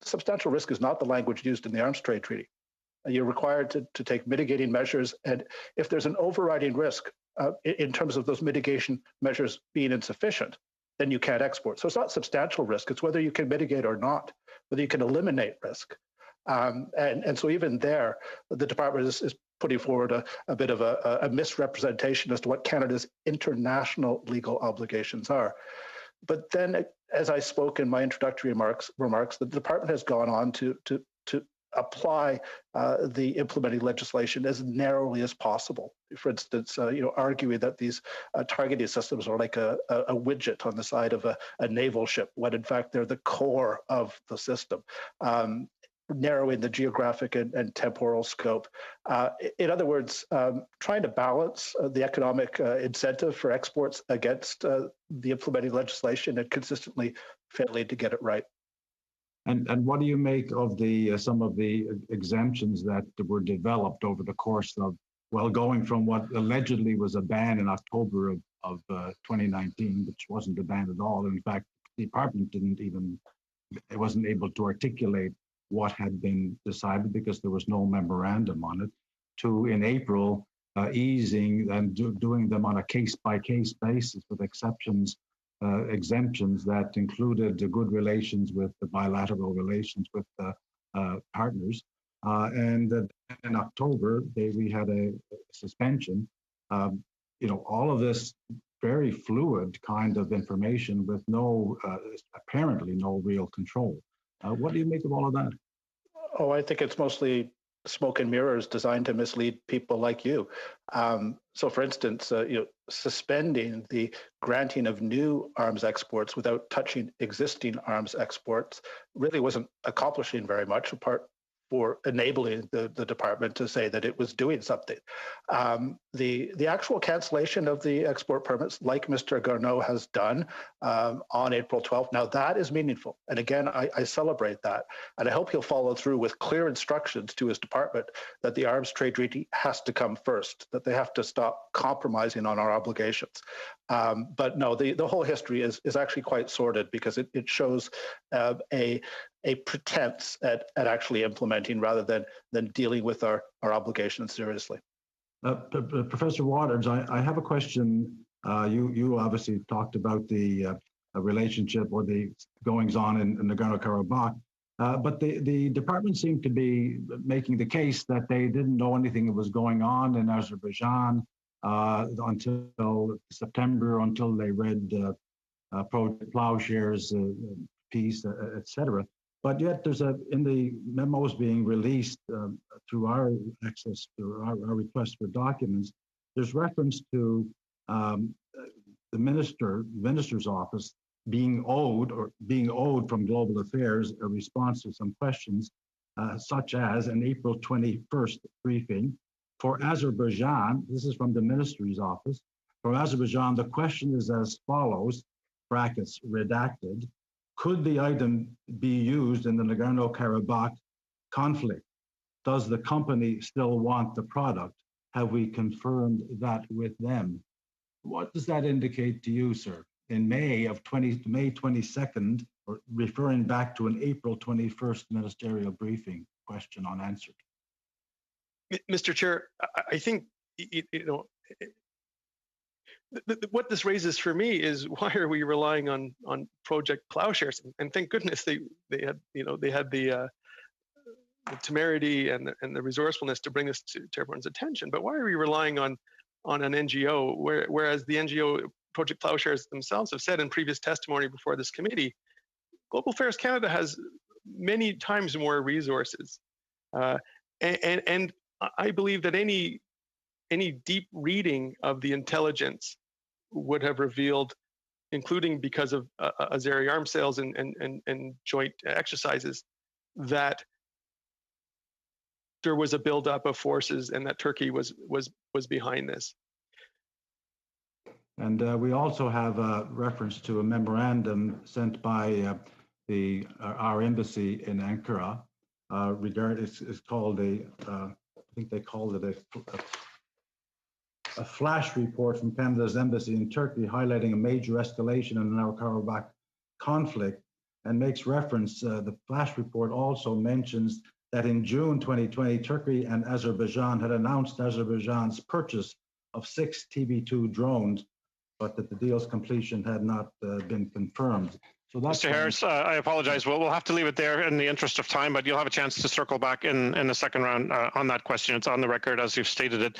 Substantial risk is not the language used in the Arms Trade Treaty. You're required to take mitigating measures. And if there's an overriding risk in terms of those mitigation measures being insufficient, then you can't export. So it's not substantial risk. It's whether you can mitigate or not, whether you can eliminate risk. And so even there, the department is putting forward a bit of a misrepresentation as to what Canada's international legal obligations are. But then, as I spoke in my introductory remarks, the department has gone on to apply the implementing legislation as narrowly as possible. For instance, arguing that these targeting systems are like a widget on the side of a naval ship, when in fact they're the core of the system. Narrowing the geographic and temporal scope. In other words, trying to balance the economic incentive for exports against the implementing legislation and consistently failing to get it right. And what do you make of the some of the exemptions that were developed over the course of, well, going from what allegedly was a ban in October of 2019, which wasn't a ban at all. In fact, the department it wasn't able to articulate what had been decided because there was no memorandum on it, to in April easing and doing them on a case-by-case basis with exceptions, exemptions that included the good relations with the bilateral relations with partners. And in October, we had a suspension. All of this very fluid kind of information with apparently no real control. What do you make of all of that? Oh, I think it's mostly smoke and mirrors designed to mislead people like you. So, for instance, suspending the granting of new arms exports without touching existing arms exports really wasn't accomplishing very much, apart for enabling the department to say that it was doing something. The actual cancellation of the export permits, like Mr. Garneau has done on April 12th, now that is meaningful. And again, I celebrate that. And I hope he'll follow through with clear instructions to his department that the arms trade treaty has to come first, that they have to stop compromising on our obligations. But no, the whole history is actually quite sordid because it shows a pretense at actually implementing rather than dealing with our obligations seriously. Professor Waters, I have a question. You obviously talked about the relationship or the goings-on in Nagorno-Karabakh, but the department seemed to be making the case that they didn't know anything that was going on in Azerbaijan until September, until they read Project Plowshare's piece, etc. But yet there's in the memos being released through our access to our request for documents, there's reference to the minister's office being owed from Global Affairs a response to some questions, such as an April 21st briefing. For Azerbaijan, this is from the ministry's office, for Azerbaijan, the question is as follows, brackets, redacted, could the item be used in the Nagorno-Karabakh conflict? Does the company still want the product? Have we confirmed that with them? What does that indicate to you, sir? In May 22nd, or referring back to an April 21st ministerial briefing, question unanswered. Mr. Chair, I think, what this raises for me is why are we relying on Project Plowshares? And thank goodness they had the temerity and the resourcefulness to bring this to everyone's attention. But why are we relying on an NGO, whereas the NGO Project Plowshares themselves have said in previous testimony before this committee, Global Affairs Canada has many times more resources, and I believe that any deep reading of the intelligence would have revealed, including because of Azeri arms sales and joint exercises, that there was a buildup of forces and that Turkey was behind this. And we also have a reference to a memorandum sent by our embassy in Ankara. It's called I think they called it a flash report from Canada's embassy in Turkey highlighting a major escalation in the Nagorno-Karabakh conflict, and makes reference, the flash report also mentions that in June 2020, Turkey and Azerbaijan had announced Azerbaijan's purchase of 6 TB2 drones, but that the deal's completion had not been confirmed. So that's Mr. Harris, I apologize. We'll have to leave it there in the interest of time, but you'll have a chance to circle back in the second round on that question. It's on the record as you've stated it.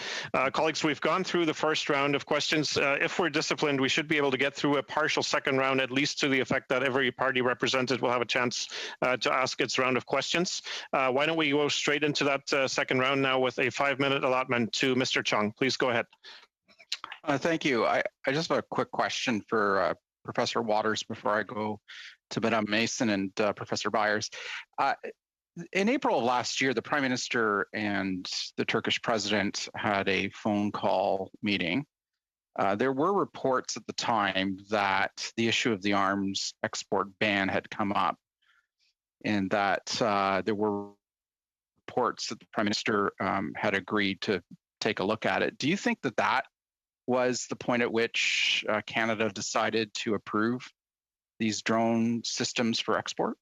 Colleagues, we've gone through the first round of questions. If we're disciplined, we should be able to get through a partial second round, at least to the effect that every party represented will have a chance to ask its round of questions. Why don't we go straight into that second round now with a 5-minute allotment to Mr. Chung. Please go ahead. Thank you. I just have a quick question for Professor Waters before I go to Madame Mason and Professor Byers. In April of last year, the Prime Minister and the Turkish President had a phone call meeting. There were reports at the time that the issue of the arms export ban had come up, and that there were reports that the Prime Minister had agreed to take a look at it. Do you think that that was the point at which Canada decided to approve these drone systems for export?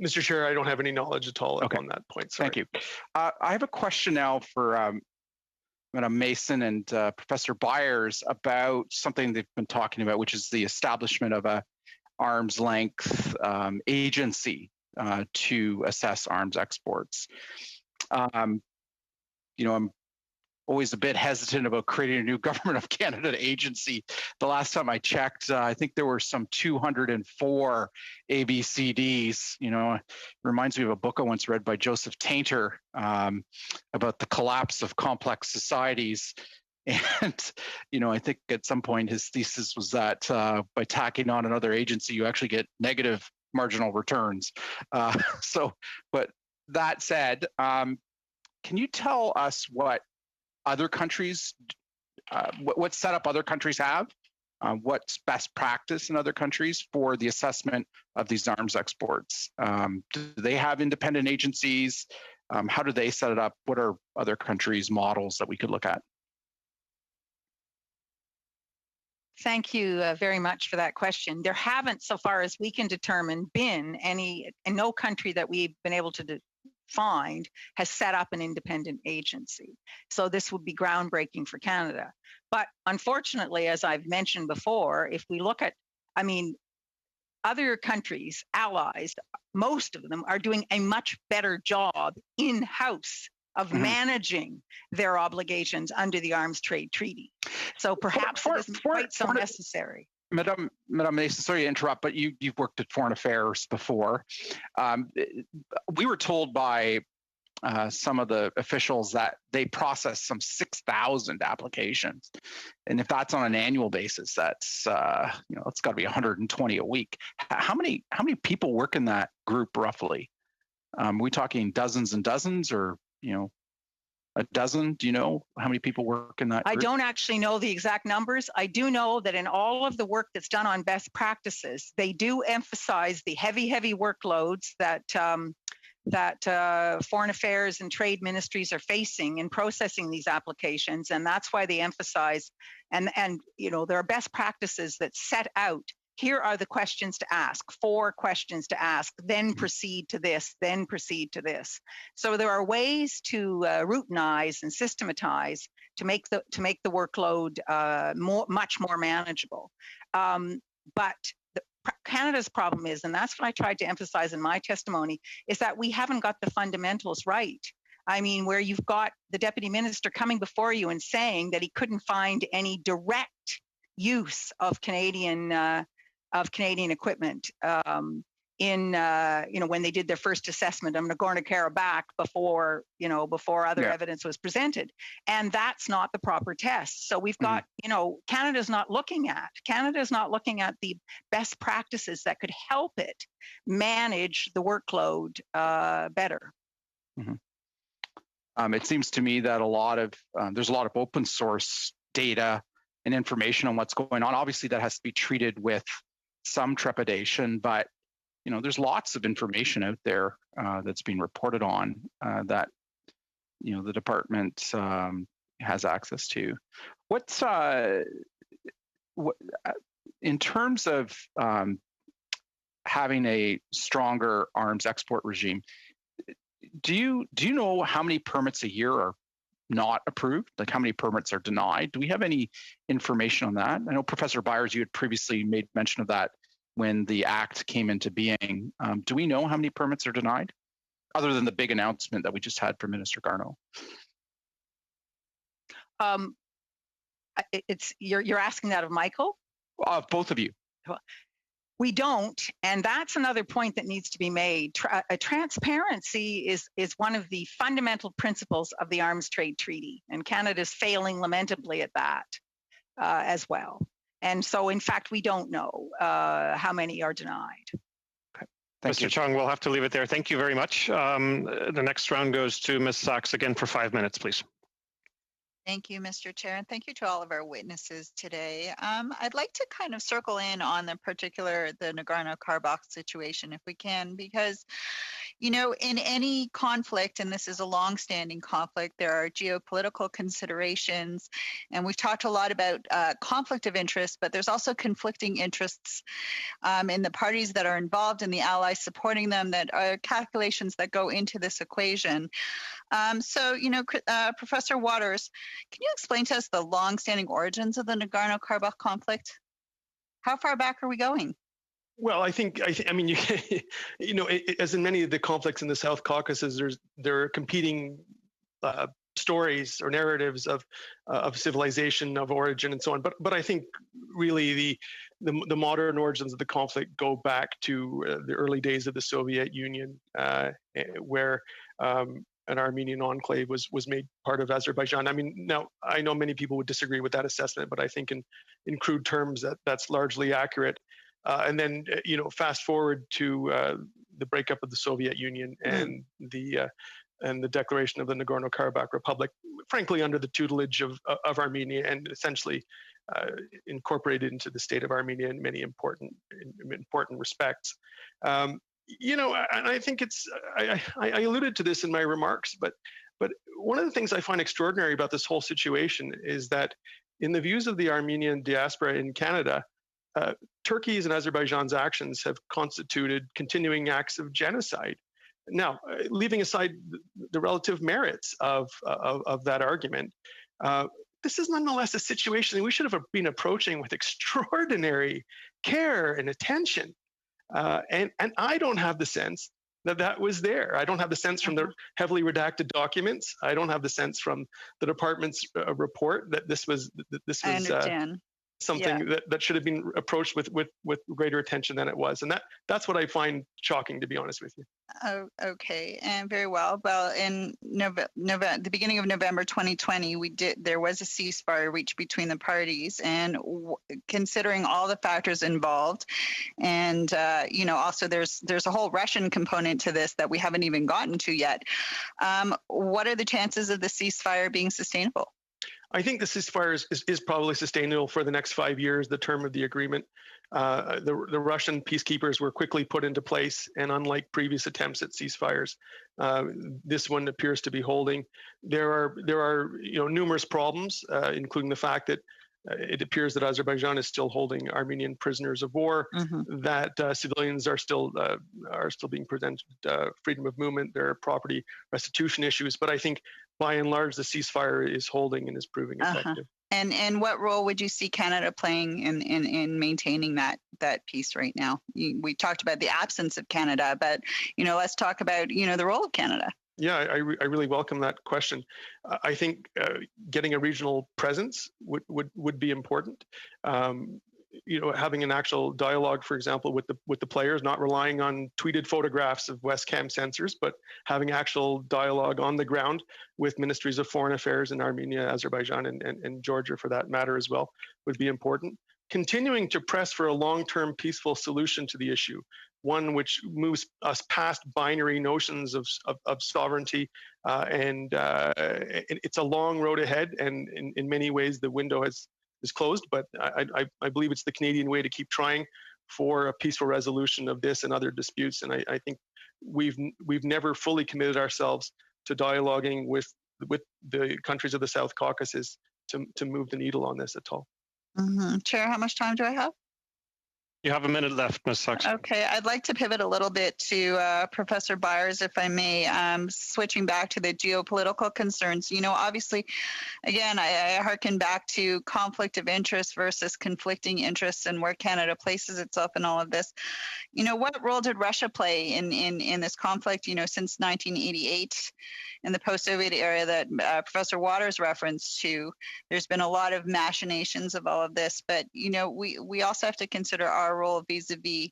Mr. Chair, I don't have any knowledge at all on that point. Sorry. Thank you. I have a question now for Madam Mason and Professor Byers about something they've been talking about, which is the establishment of a arm's length agency to assess arms exports. I'm always a bit hesitant about creating a new Government of Canada agency. The last time I checked, I think there were some 204 ABCDs. It reminds me of a book I once read by Joseph Tainter about the collapse of complex societies. And, I think at some point his thesis was that by tacking on another agency, you actually get negative marginal returns. But that said, can you tell us what other countries, what setup other countries have, what's best practice in other countries for the assessment of these arms exports? Do they have independent agencies? How do they set it up? What are other countries' models that we could look at? Thank you very much for that question. There haven't, so far as we can determine, been no country that we've been able to find has set up an independent agency. So this would be groundbreaking for Canada. But unfortunately, as I've mentioned before, if we look at, other countries, allies, most of them are doing a much better job in-house of managing their obligations under the Arms Trade Treaty. So perhaps it isn't quite so necessary. Madame Mason, sorry to interrupt, but you've worked at Foreign Affairs before. We were told by some of the officials that they process some 6,000 applications, and if that's on an annual basis, that's it's got to be 120 a week. How many people work in that group roughly? Are we talking dozens and dozens, or a dozen? Do you know how many people work in that group? I don't actually know the exact numbers. I do know that in all of the work that's done on best practices, they do emphasize the heavy workloads that foreign affairs and trade ministries are facing in processing these applications, and that's why they emphasize. And there are best practices that set out. Here are the questions to ask, 4 questions to ask, then proceed to this, then proceed to this. So there are ways to routinize and systematize to make the workload much more manageable. But Canada's problem is, and that's what I tried to emphasize in my testimony, is that we haven't got the fundamentals right. Where you've got the Deputy Minister coming before you and saying that he couldn't find any direct use of Canadian equipment when they did their first assessment of Nagorno-Karabakh before other evidence was presented. And that's not the proper test. So we've got, Canada's not looking at the best practices that could help it manage the workload better. Mm-hmm. It seems to me that there's a lot of open source data and information on what's going on. Obviously, that has to be treated with some trepidation, but there's lots of information out there that's being reported on that the department has access to. In terms of having a stronger arms export regime, do you know how many permits a year are not approved? Like how many permits are denied? Do we have any information on that? I know Professor Byers, you had previously made mention of that when the act came into being. Do we know how many permits are denied, other than the big announcement that we just had from Minister Garneau? You're asking that of Michael? Of both of you. We don't, and that's another point that needs to be made. Transparency is one of the fundamental principles of the Arms Trade Treaty, and Canada's failing lamentably at that as well. And so, in fact, we don't know how many are denied. Okay. Thank Mr. you. Chung, we'll have to leave it there. Thank you very much. The next round goes to Ms. Sachs again for 5 minutes, please. Thank you, Mr. Chair, and thank you to all of our witnesses today. I'd like to kind of circle in on the Nagorno-Karabakh situation, if we can, because, you know, in any conflict, and this is a long-standing conflict, there are geopolitical considerations, and we've talked a lot about conflict of interest, but there's also conflicting interests in the parties that are involved and the allies supporting them, that are calculations that go into this equation. So, you know, Professor Waters, can you explain to us the long-standing origins of the Nagorno-Karabakh conflict? How far back are we going? Well, I mean, you know, as in many of the conflicts in the South Caucasus, there are competing stories or narratives of civilization, of origin, and so on. But I think really the modern origins of the conflict go back to the early days of the Soviet Union, where an Armenian enclave was made part of Azerbaijan. I mean, now I know many people would disagree with that assessment, but I think in crude terms that's largely accurate. And then you know, fast forward to the breakup of the Soviet Union and the declaration of the Nagorno-Karabakh Republic, frankly under the tutelage of Armenia, and essentially incorporated into the state of Armenia in many important respects. You know, and I think I alluded to this in my remarks, but one of the things I find extraordinary about this whole situation is that in the views of the Armenian diaspora in Canada, Turkey's and Azerbaijan's actions have constituted continuing acts of genocide. Now, leaving aside the relative merits of that argument, this is nonetheless a situation that we should have been approaching with extraordinary care and attention. And I don't have the sense that was there. I don't have the sense from the heavily redacted documents. I don't have the sense from the department's report that this was something that should have been approached with greater attention than it was. And that's what I find shocking, to be honest with you. Oh, okay, and very well. Well, in the beginning of November 2020, there was a ceasefire reached between the parties, and considering all the factors involved, and you know, also there's a whole Russian component to this that we haven't even gotten to yet. What are the chances of the ceasefire being sustainable? I think the ceasefire is probably sustainable for the next 5 years, the term of the agreement. The Russian peacekeepers were quickly put into place, and unlike previous attempts at ceasefires, this one appears to be holding. There are you know, numerous problems, including the fact that it appears that Azerbaijan is still holding Armenian prisoners of war, that civilians are still being presented freedom of movement. There are property restitution issues, but I think by and large the ceasefire is holding and is proving effective. And what role would you see Canada playing in maintaining that peace right now? We talked about the absence of Canada, but you know, let's talk about, you know, the role of Canada. Yeah, I really welcome that question. I think getting a regional presence would be important. You know, having an actual dialogue, for example, with the players, not relying on tweeted photographs of Westcam censors, but having actual dialogue on the ground with ministries of foreign affairs in Armenia, Azerbaijan, and Georgia, for that matter, as well, would be important. Continuing to press for a long-term peaceful solution to the issue, one which moves us past binary notions of sovereignty, and it's a long road ahead, and in many ways the window is closed, but I believe it's the Canadian way to keep trying for a peaceful resolution of this and other disputes. And I think we've never fully committed ourselves to dialoguing with the countries of the South Caucasus to move the needle on this at all. Chair, how much time do I have? You have a minute left, Ms. Sachs. Okay, I'd like to pivot a little bit to Professor Byers, if I may, switching back to the geopolitical concerns. You know, obviously, again, I hearken back to conflict of interest versus conflicting interests and where Canada places itself in all of this. You know, what role did Russia play in this conflict, you know, since 1988 in the post-Soviet era that Professor Waters referenced to? There's been a lot of machinations of all of this, but, you know, we also have to consider our role vis-a-vis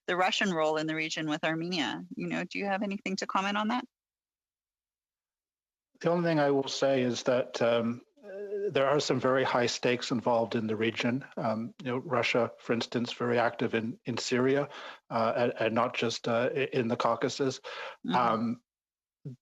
the Russian role in the region with Armenia. You know, do you have anything to comment on that? The only thing I will say is that there are some very high stakes involved in the region. You know, Russia, for instance, very active in Syria, and not just in the Caucasus. Mm-hmm.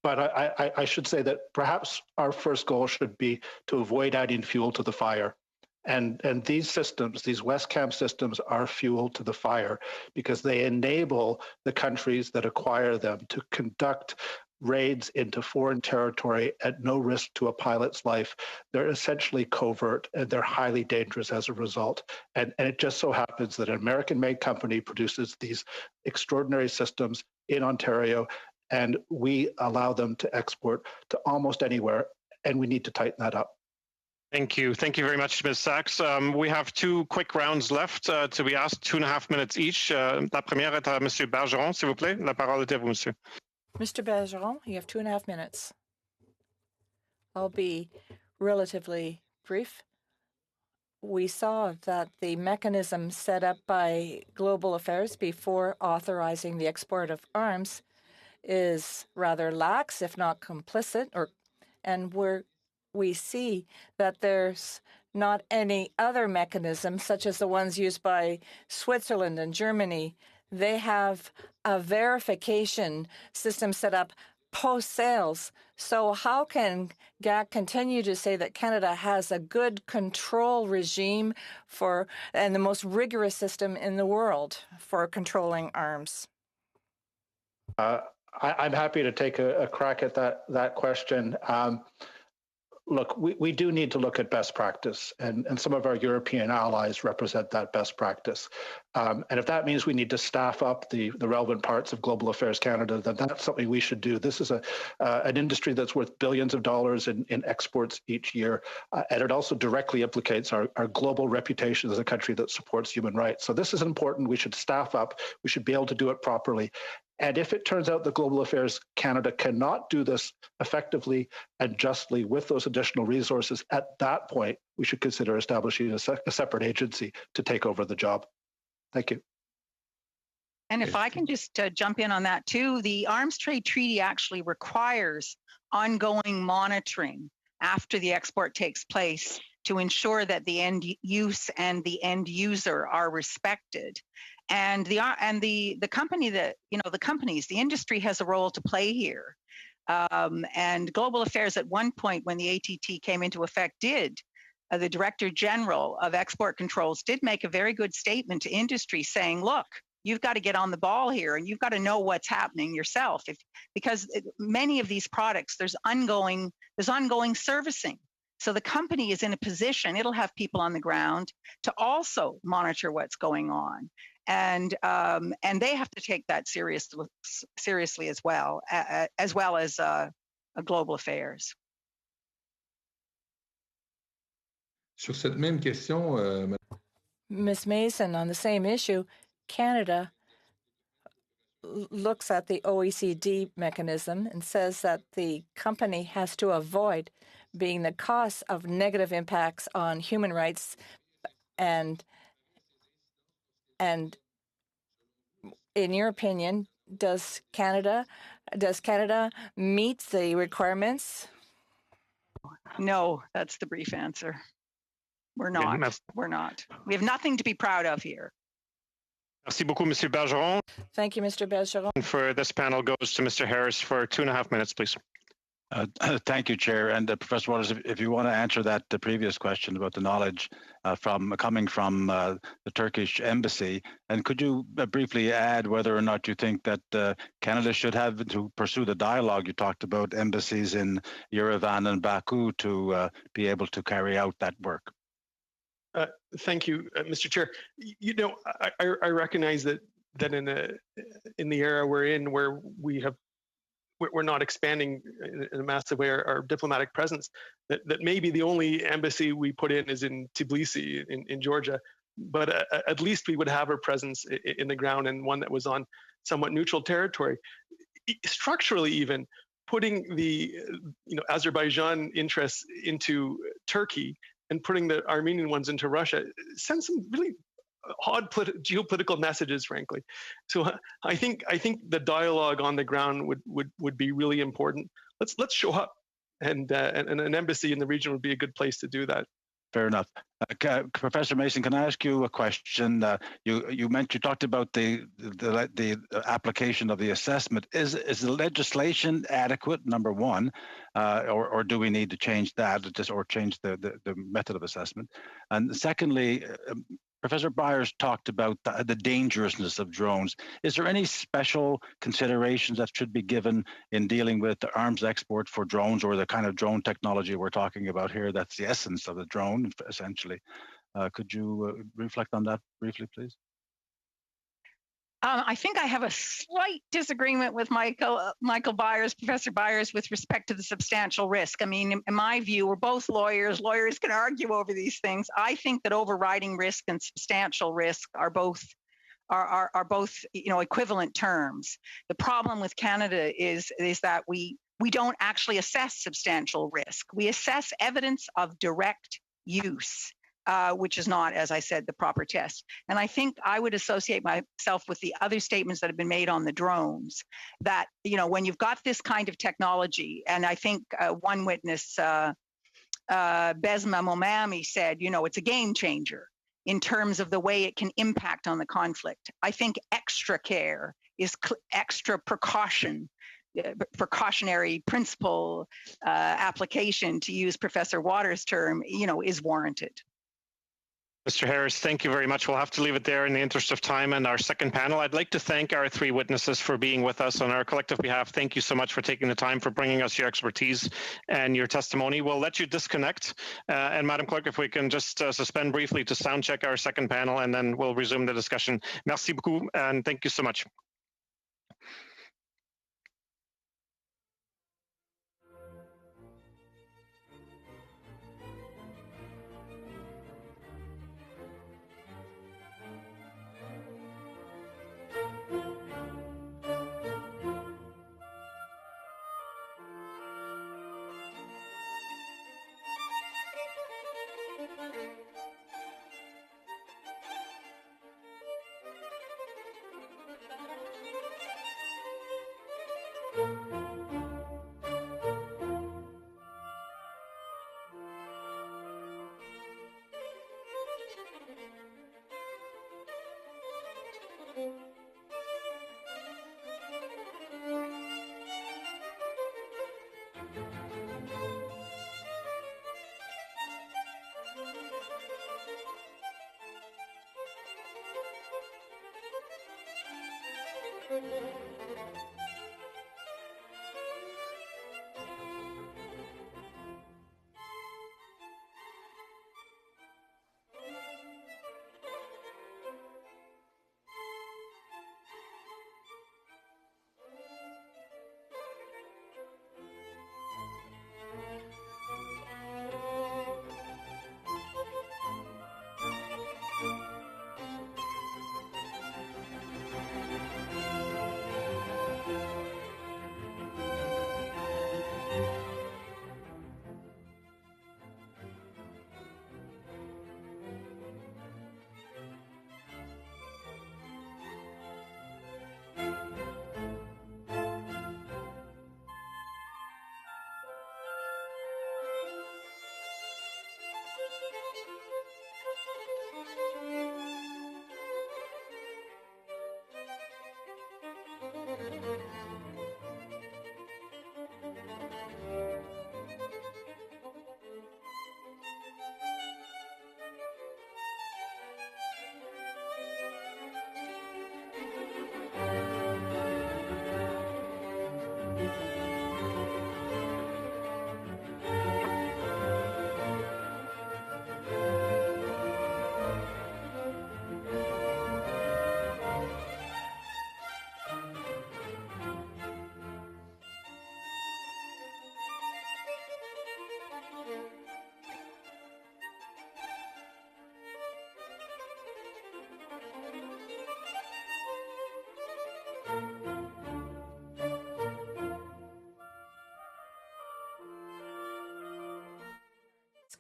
But I should say that perhaps our first goal should be to avoid adding fuel to the fire. And these systems, these WESCAM systems, are fuel to the fire because they enable the countries that acquire them to conduct raids into foreign territory at no risk to a pilot's life. They're essentially covert and they're highly dangerous as a result. And it just so happens that an American-made company produces these extraordinary systems in Ontario, and we allow them to export to almost anywhere, and we need to tighten that up. Thank you. Thank you very much, Ms. Sachs. We have two quick rounds left to be asked, 2.5 minutes each. La première est à Monsieur Bergeron, s'il vous plaît. La parole est à vous, monsieur. Mr. Bergeron, you have 2.5 minutes. I'll be relatively brief. We saw that the mechanism set up by Global Affairs before authorizing the export of arms is rather lax, if not complicit, and we see that there's not any other mechanism, such as the ones used by Switzerland and Germany. They have a verification system set up post-sales. So how can GAC continue to say that Canada has a good control regime and the most rigorous system in the world for controlling arms? I'm happy to take a crack at that question. Look, we do need to look at best practice, and some of our European allies represent that best practice. And if that means we need to staff up the relevant parts of Global Affairs Canada, then that's something we should do. This is an industry that's worth billions of dollars in exports each year, and it also directly implicates our global reputation as a country that supports human rights. So this is important. We should staff up. We should be able to do it properly. And if it turns out that Global Affairs Canada cannot do this effectively and justly with those additional resources, at that point, we should consider establishing a separate agency to take over the job. Thank you. And if I can just jump in on that too, the Arms Trade Treaty actually requires ongoing monitoring after the export takes place to ensure that the end use and the end user are respected. And the company that, you know, the industry has a role to play here. And Global Affairs at one point when the ATT came into effect the Director General of Export Controls did make a very good statement to industry saying, look, you've got to get on the ball here and you've got to know what's happening yourself. Because many of these products, there's ongoing servicing. So the company is in a position, it'll have people on the ground to also monitor what's going on. And they have to take that seriously as well as Global Affairs. Sur cette même question, Ms. Mason, on the same issue, Canada looks at the OECD mechanism and says that the company has to avoid being the cause of negative impacts on human rights and in your opinion, does Canada meet the requirements? No, that's the brief answer. We're not. We're not. We have nothing to be proud of here. Merci beaucoup, Monsieur Bergeron. Thank you, Mr. Bergeron. For this panel goes to Mr. Harris for 2.5 minutes, please. Thank you, Chair. And Professor Waters, if you want to answer that the previous question about the knowledge coming from the Turkish embassy, and could you briefly add whether or not you think that Canada should have to pursue the dialogue you talked about, embassies in Yerevan and Baku to be able to carry out that work? Thank you, Mr. Chair. You know, I recognize that in the era we're in, where we're not expanding in a massive way our diplomatic presence, that maybe the only embassy we put in is in Tbilisi in Georgia, but at least we would have our presence in the ground, and one that was on somewhat neutral territory. Structurally, even putting the Azerbaijan interests into Turkey and putting the Armenian ones into Russia sends some really odd geopolitical messages, frankly. So I think the dialogue on the ground would be really important. Let's show up, and an embassy in the region would be a good place to do that. Fair enough. Professor Mason, can I ask you a question? You talked about the application of the assessment. Is the legislation adequate? Number one, or do we need to change that, or change the method of assessment? And secondly, Professor Byers talked about the dangerousness of drones. Is there any special considerations that should be given in dealing with the arms export for drones, or the kind of drone technology we're talking about here? That's the essence of the drone, essentially. Could you reflect on that briefly, please? I think I have a slight disagreement with Michael Byers, Professor Byers, with respect to the substantial risk. I mean, in my view, we're both lawyers. Lawyers can argue over these things. I think that overriding risk and substantial risk are both equivalent terms. The problem with Canada is that we don't actually assess substantial risk. We assess evidence of direct use. Which is not, as I said, the proper test. And I think I would associate myself with the other statements that have been made on the drones, that, when you've got this kind of technology, and I think one witness, Besma Momami, said, it's a game changer in terms of the way it can impact on the conflict. I think extra care is extra precautionary principle application, to use Professor Waters' term, is warranted. Mr. Harris, thank you very much. We'll have to leave it there in the interest of time and our second panel. I'd like to thank our three witnesses for being with us on our collective behalf. Thank you so much for taking the time, for bringing us your expertise and your testimony. We'll let you disconnect. And Madam Clerk, if we can just suspend briefly to sound check our second panel, and then we'll resume the discussion. Merci beaucoup, and thank you so much.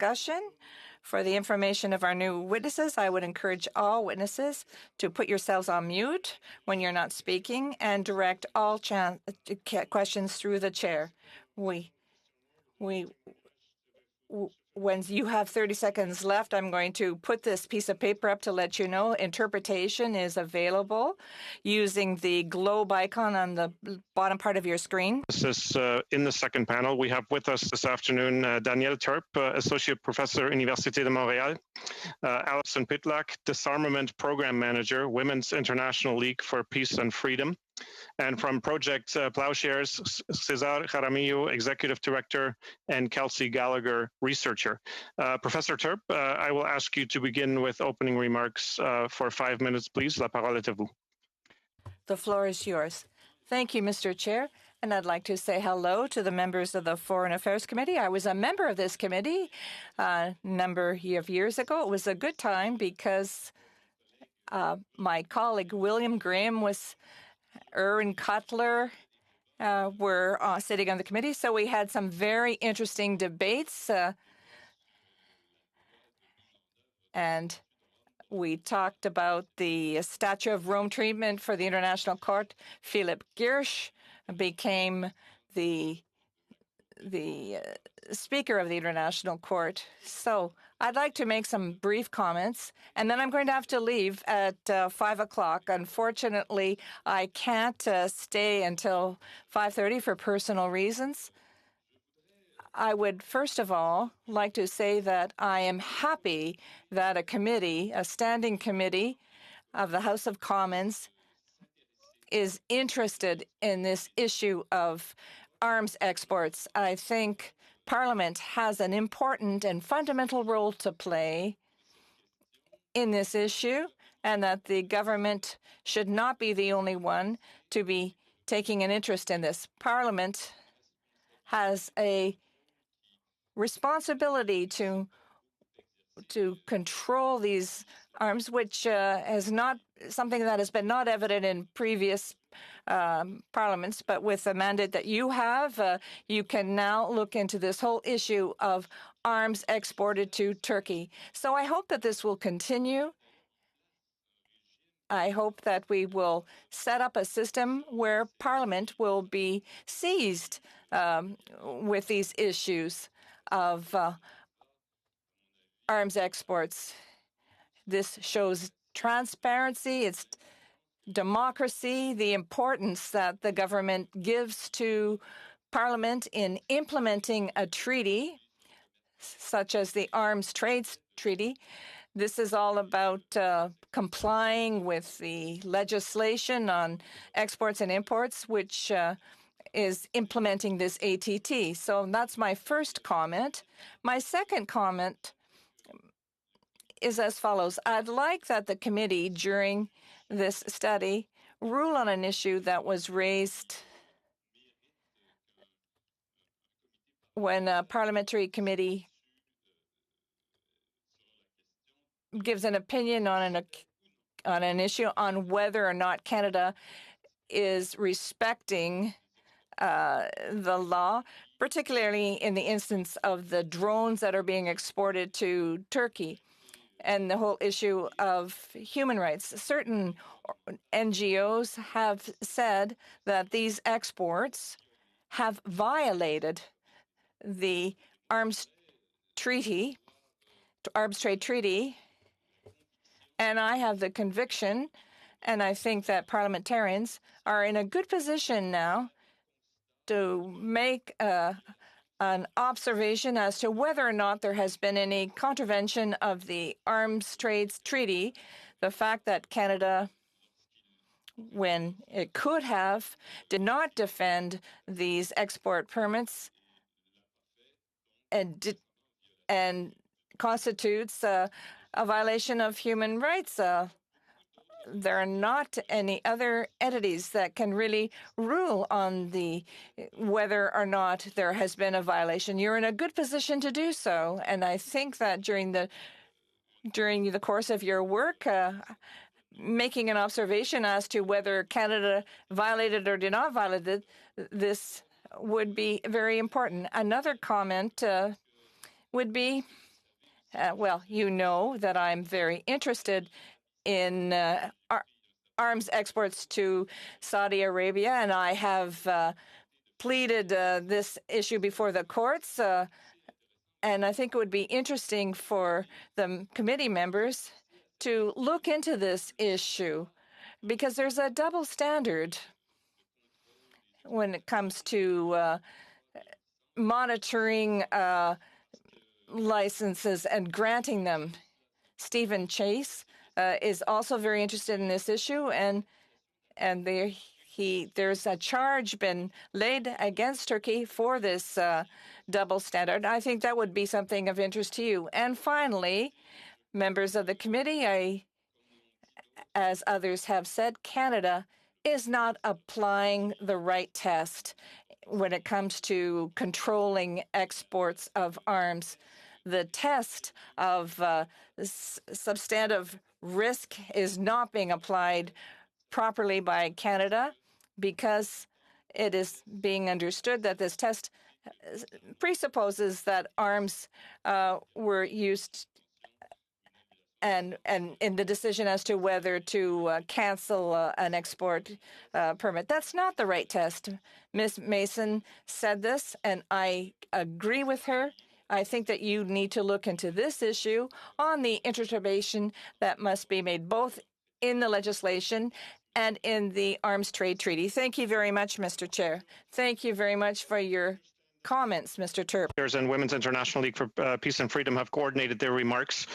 discussion. For the information of our new witnesses, I would encourage all witnesses to put yourselves on mute when you're not speaking and direct all questions through the chair. When you have 30 seconds left, I'm going to put this piece of paper up to let you know interpretation is available using the globe icon on the bottom part of your screen. This is in the second panel. We have with us this afternoon Danielle Turp, Associate Professor, Université de Montréal, Alison Pitlack, Disarmament Program Manager, Women's International League for Peace and Freedom, and from Project Plowshares, Cesar Jaramillo, Executive Director, and Kelsey Gallagher, Researcher. Professor Turp, I will ask you to begin with opening remarks for 5 minutes, please. La parole est à vous. The floor is yours. Thank you, Mr. Chair. And I'd like to say hello to the members of the Foreign Affairs Committee. I was a member of this committee a number of years ago. It was a good time because my colleague William Graham Erwin Cutler were sitting on the committee. So we had some very interesting debates. And we talked about the Statue of Rome treatment for the International Court. Philip Giersch became the Speaker of the International Court. So I'd like to make some brief comments, and then I'm going to have to leave at 5 o'clock. Unfortunately, I can't stay until 5:30 for personal reasons. I would first of all like to say that I am happy that a standing committee of the House of Commons is interested in this issue of arms exports. I think Parliament has an important and fundamental role to play in this issue, and that the government should not be the only one to be taking an interest in this. Parliament has a responsibility to control these arms, which is not something that has been not evident in previous parliaments. But with the mandate that you have, you can now look into this whole issue of arms exported to Turkey. So I hope that this will continue. I hope that we will set up a system where Parliament will be seized with these issues of arms exports. This shows transparency, it's democracy, the importance that the government gives to Parliament in implementing a treaty, such as the Arms Trade Treaty. This is all about complying with the legislation on exports and imports, which is implementing this ATT. So that's my first comment. My second comment is as follows. I'd like that the committee during this study rule on an issue that was raised when a parliamentary committee gives an opinion on an issue on whether or not Canada is respecting the law, particularly in the instance of the drones that are being exported to Turkey and the whole issue of human rights. Certain NGOs have said that these exports have violated the arms trade treaty, and I have the conviction, and I think that parliamentarians are in a good position now to make an observation as to whether or not there has been any contravention of the Arms Trade Treaty. The fact that Canada, when it could have, did not defend these export permits and constitutes a violation of human rights. There are not any other entities that can really rule on whether or not there has been a violation. You're in a good position to do so, and I think that during the course of your work, making an observation as to whether Canada violated or did not violate this would be very important. Another comment would be Well, you know that I'm very interested in arms exports to Saudi Arabia, and I have pleaded this issue before the courts. And I think it would be interesting for the committee members to look into this issue because there's a double standard when it comes to monitoring licenses and granting them. Stephen Chase is also very interested in this issue, and there's a charge been laid against Turkey for this double standard. I think that would be something of interest to you. And finally, members of the committee, as others have said, Canada is not applying the right test when it comes to controlling exports of arms. The test of substantive risk is not being applied properly by Canada because it is being understood that this test presupposes that arms were used and in the decision as to whether to cancel an export permit. That's not the right test. Ms. Mason said this, and I agree with her. I think that you need to look into this issue on the interpretation that must be made both in the legislation and in the Arms Trade Treaty. Thank you very much, Mr. Chair. Thank you very much for your comments, Mr. Terp. And Women's International League for Peace and Freedom have coordinated their remarks.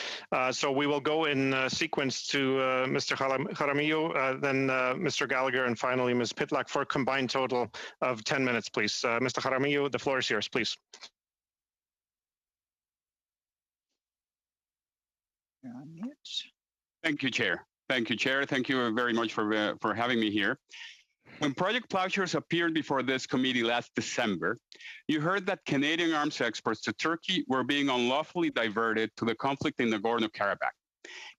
So we will go in sequence to Mr. Jaramillo, then Mr. Gallagher, and finally Ms. Pitlack for a combined total of 10 minutes, please. Mr. Jaramillo, the floor is yours, please. Thank you, Chair. Thank you, Chair. Thank you very much for having me here. When Project Plowshares appeared before this committee last December, you heard that Canadian arms exports to Turkey were being unlawfully diverted to the conflict in Nagorno-Karabakh.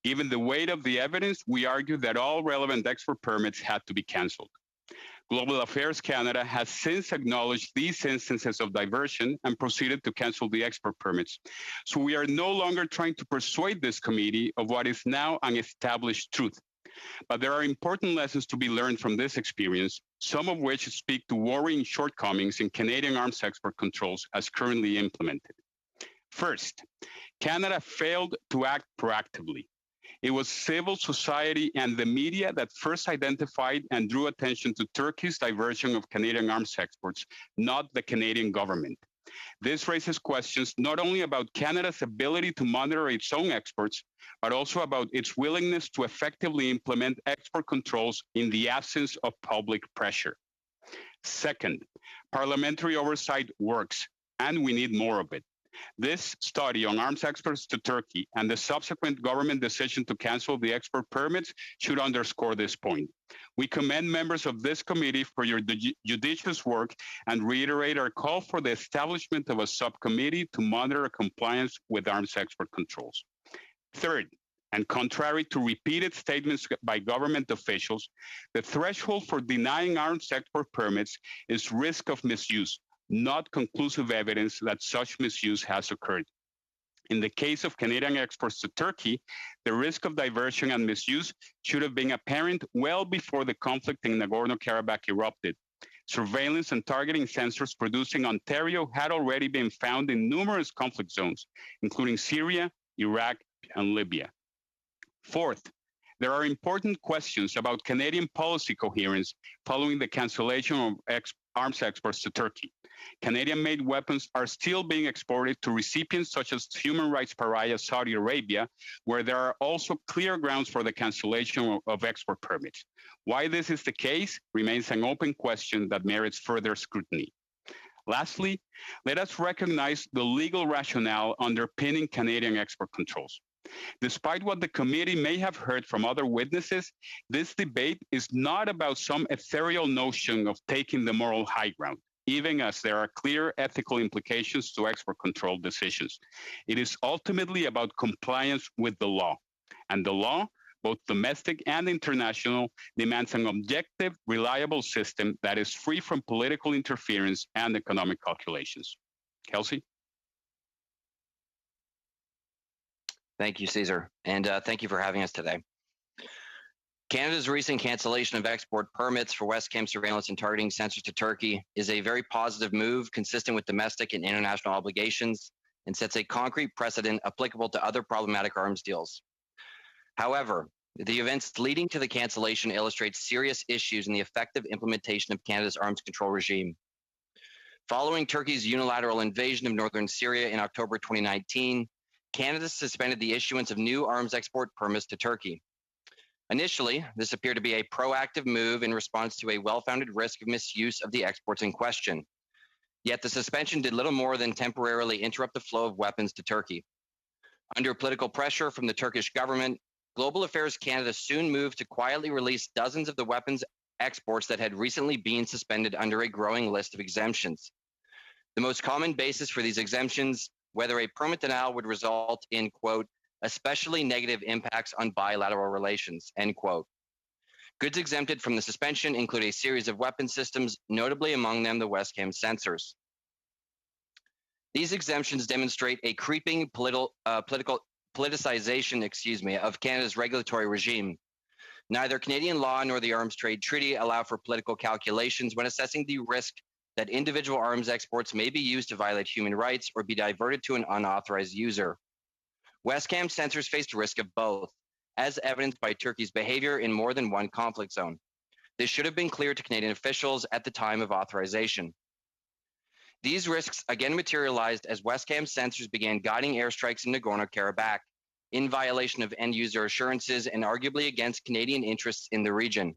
Given the weight of the evidence, we argued that all relevant export permits had to be canceled. Global Affairs Canada has since acknowledged these instances of diversion and proceeded to cancel the export permits. So we are no longer trying to persuade this committee of what is now an established truth. But there are important lessons to be learned from this experience, some of which speak to worrying shortcomings in Canadian arms export controls as currently implemented. First, Canada failed to act proactively. It was civil society and the media that first identified and drew attention to Turkey's diversion of Canadian arms exports, not the Canadian government. This raises questions not only about Canada's ability to monitor its own exports, but also about its willingness to effectively implement export controls in the absence of public pressure. Second, parliamentary oversight works, and we need more of it. This study on arms exports to Turkey and the subsequent government decision to cancel the export permits should underscore this point. We commend members of this committee for your judicious work and reiterate our call for the establishment of a subcommittee to monitor compliance with arms export controls. Third, and contrary to repeated statements by government officials, the threshold for denying arms export permits is risk of misuse, not conclusive evidence that such misuse has occurred. In the case of Canadian exports to Turkey, the risk of diversion and misuse should have been apparent well before the conflict in Nagorno-Karabakh erupted. Surveillance and targeting sensors producing Ontario had already been found in numerous conflict zones, including Syria, Iraq, and Libya. Fourth, there are important questions about Canadian policy coherence following the cancellation of arms exports to Turkey. Canadian-made weapons are still being exported to recipients such as human rights pariah Saudi Arabia, where there are also clear grounds for the cancellation of export permits. Why this is the case remains an open question that merits further scrutiny. Lastly, let us recognize the legal rationale underpinning Canadian export controls. Despite what the committee may have heard from other witnesses, this debate is not about some ethereal notion of taking the moral high ground, even as there are clear ethical implications to export control decisions. It is ultimately about compliance with the law. And the law, both domestic and international, demands an objective, reliable system that is free from political interference and economic calculations. Kelsey? Thank you, Caesar, and thank you for having us today. Canada's recent cancellation of export permits for Westcam surveillance and targeting sensors to Turkey is a very positive move consistent with domestic and international obligations and sets a concrete precedent applicable to other problematic arms deals. However, the events leading to the cancellation illustrate serious issues in the effective implementation of Canada's arms control regime. Following Turkey's unilateral invasion of northern Syria in October 2019, Canada suspended the issuance of new arms export permits to Turkey. Initially, this appeared to be a proactive move in response to a well-founded risk of misuse of the exports in question. Yet the suspension did little more than temporarily interrupt the flow of weapons to Turkey. Under political pressure from the Turkish government, Global Affairs Canada soon moved to quietly release dozens of the weapons exports that had recently been suspended under a growing list of exemptions. The most common basis for these exemptions, whether a permit denial would result in, quote, especially negative impacts on bilateral relations, end quote. Goods exempted from the suspension include a series of weapon systems, notably among them the Westcam sensors. These exemptions demonstrate a creeping politicization, of Canada's regulatory regime. Neither Canadian law nor the Arms Trade Treaty allow for political calculations when assessing the risk that individual arms exports may be used to violate human rights or be diverted to an unauthorized user. Westcam sensors faced risk of both, as evidenced by Turkey's behavior in more than one conflict zone. This should have been clear to Canadian officials at the time of authorization. These risks again materialized as Westcam sensors began guiding airstrikes in Nagorno-Karabakh, in violation of end-user assurances and arguably against Canadian interests in the region.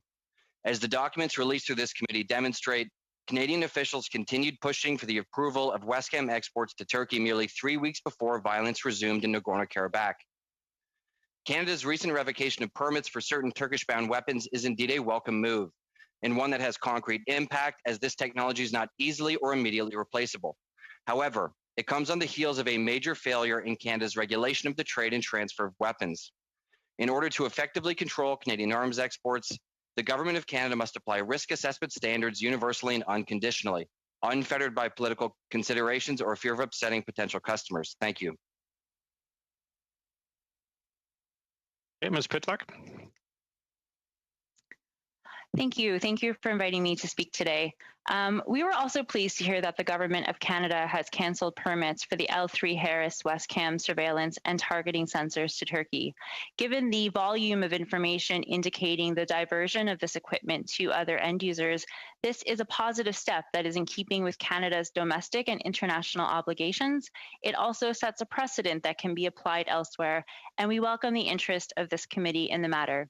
As the documents released through this committee demonstrate, Canadian officials continued pushing for the approval of Westcam exports to Turkey merely 3 weeks before violence resumed in Nagorno-Karabakh. Canada's recent revocation of permits for certain Turkish-bound weapons is indeed a welcome move, and one that has concrete impact as this technology is not easily or immediately replaceable. However, it comes on the heels of a major failure in Canada's regulation of the trade and transfer of weapons. In order to effectively control Canadian arms exports, the Government of Canada must apply risk assessment standards universally and unconditionally, unfettered by political considerations or fear of upsetting potential customers. Thank you. Okay, Ms. Pitlock. Thank you. Thank you for inviting me to speak today. We were also pleased to hear that the Government of Canada has cancelled permits for the L3 Harris Westcam surveillance and targeting sensors to Turkey. Given the volume of information indicating the diversion of this equipment to other end users, this is a positive step that is in keeping with Canada's domestic and international obligations. It also sets a precedent that can be applied elsewhere, and we welcome the interest of this committee in the matter.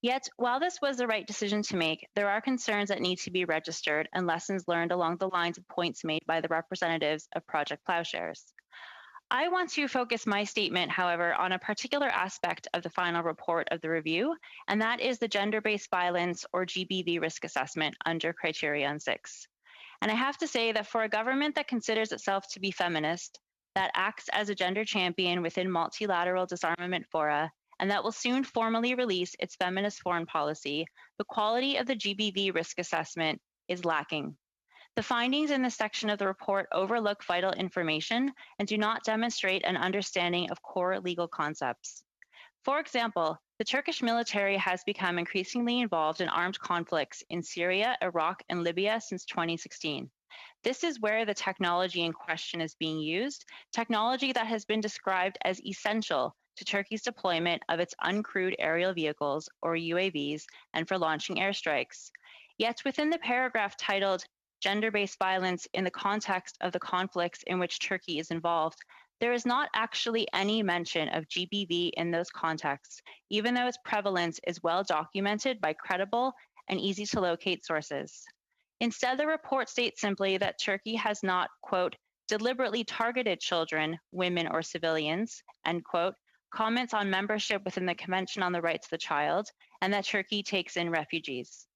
Yet, while this was the right decision to make, there are concerns that need to be registered and lessons learned along the lines of points made by the representatives of Project Plowshares. I want to focus my statement, however, on a particular aspect of the final report of the review, and that is the gender-based violence or GBV risk assessment under Criterion 6. And I have to say that for a government that considers itself to be feminist, that acts as a gender champion within multilateral disarmament fora, and that will soon formally release its feminist foreign policy, the quality of the GBV risk assessment is lacking. The findings in this section of the report overlook vital information and do not demonstrate an understanding of core legal concepts. For example, the Turkish military has become increasingly involved in armed conflicts in Syria, Iraq, and Libya since 2016. This is where the technology in question is being used, technology that has been described as essential to Turkey's deployment of its uncrewed aerial vehicles, or UAVs, and for launching airstrikes. Yet within the paragraph titled Gender-Based Violence in the Context of the Conflicts in which Turkey is Involved, there is not actually any mention of GBV in those contexts, even though its prevalence is well documented by credible and easy to locate sources. Instead, the report states simply that Turkey has not, quote, deliberately targeted children, women, or civilians, end quote, comments on membership within the Convention on the Rights of the Child, and that Turkey takes in refugees.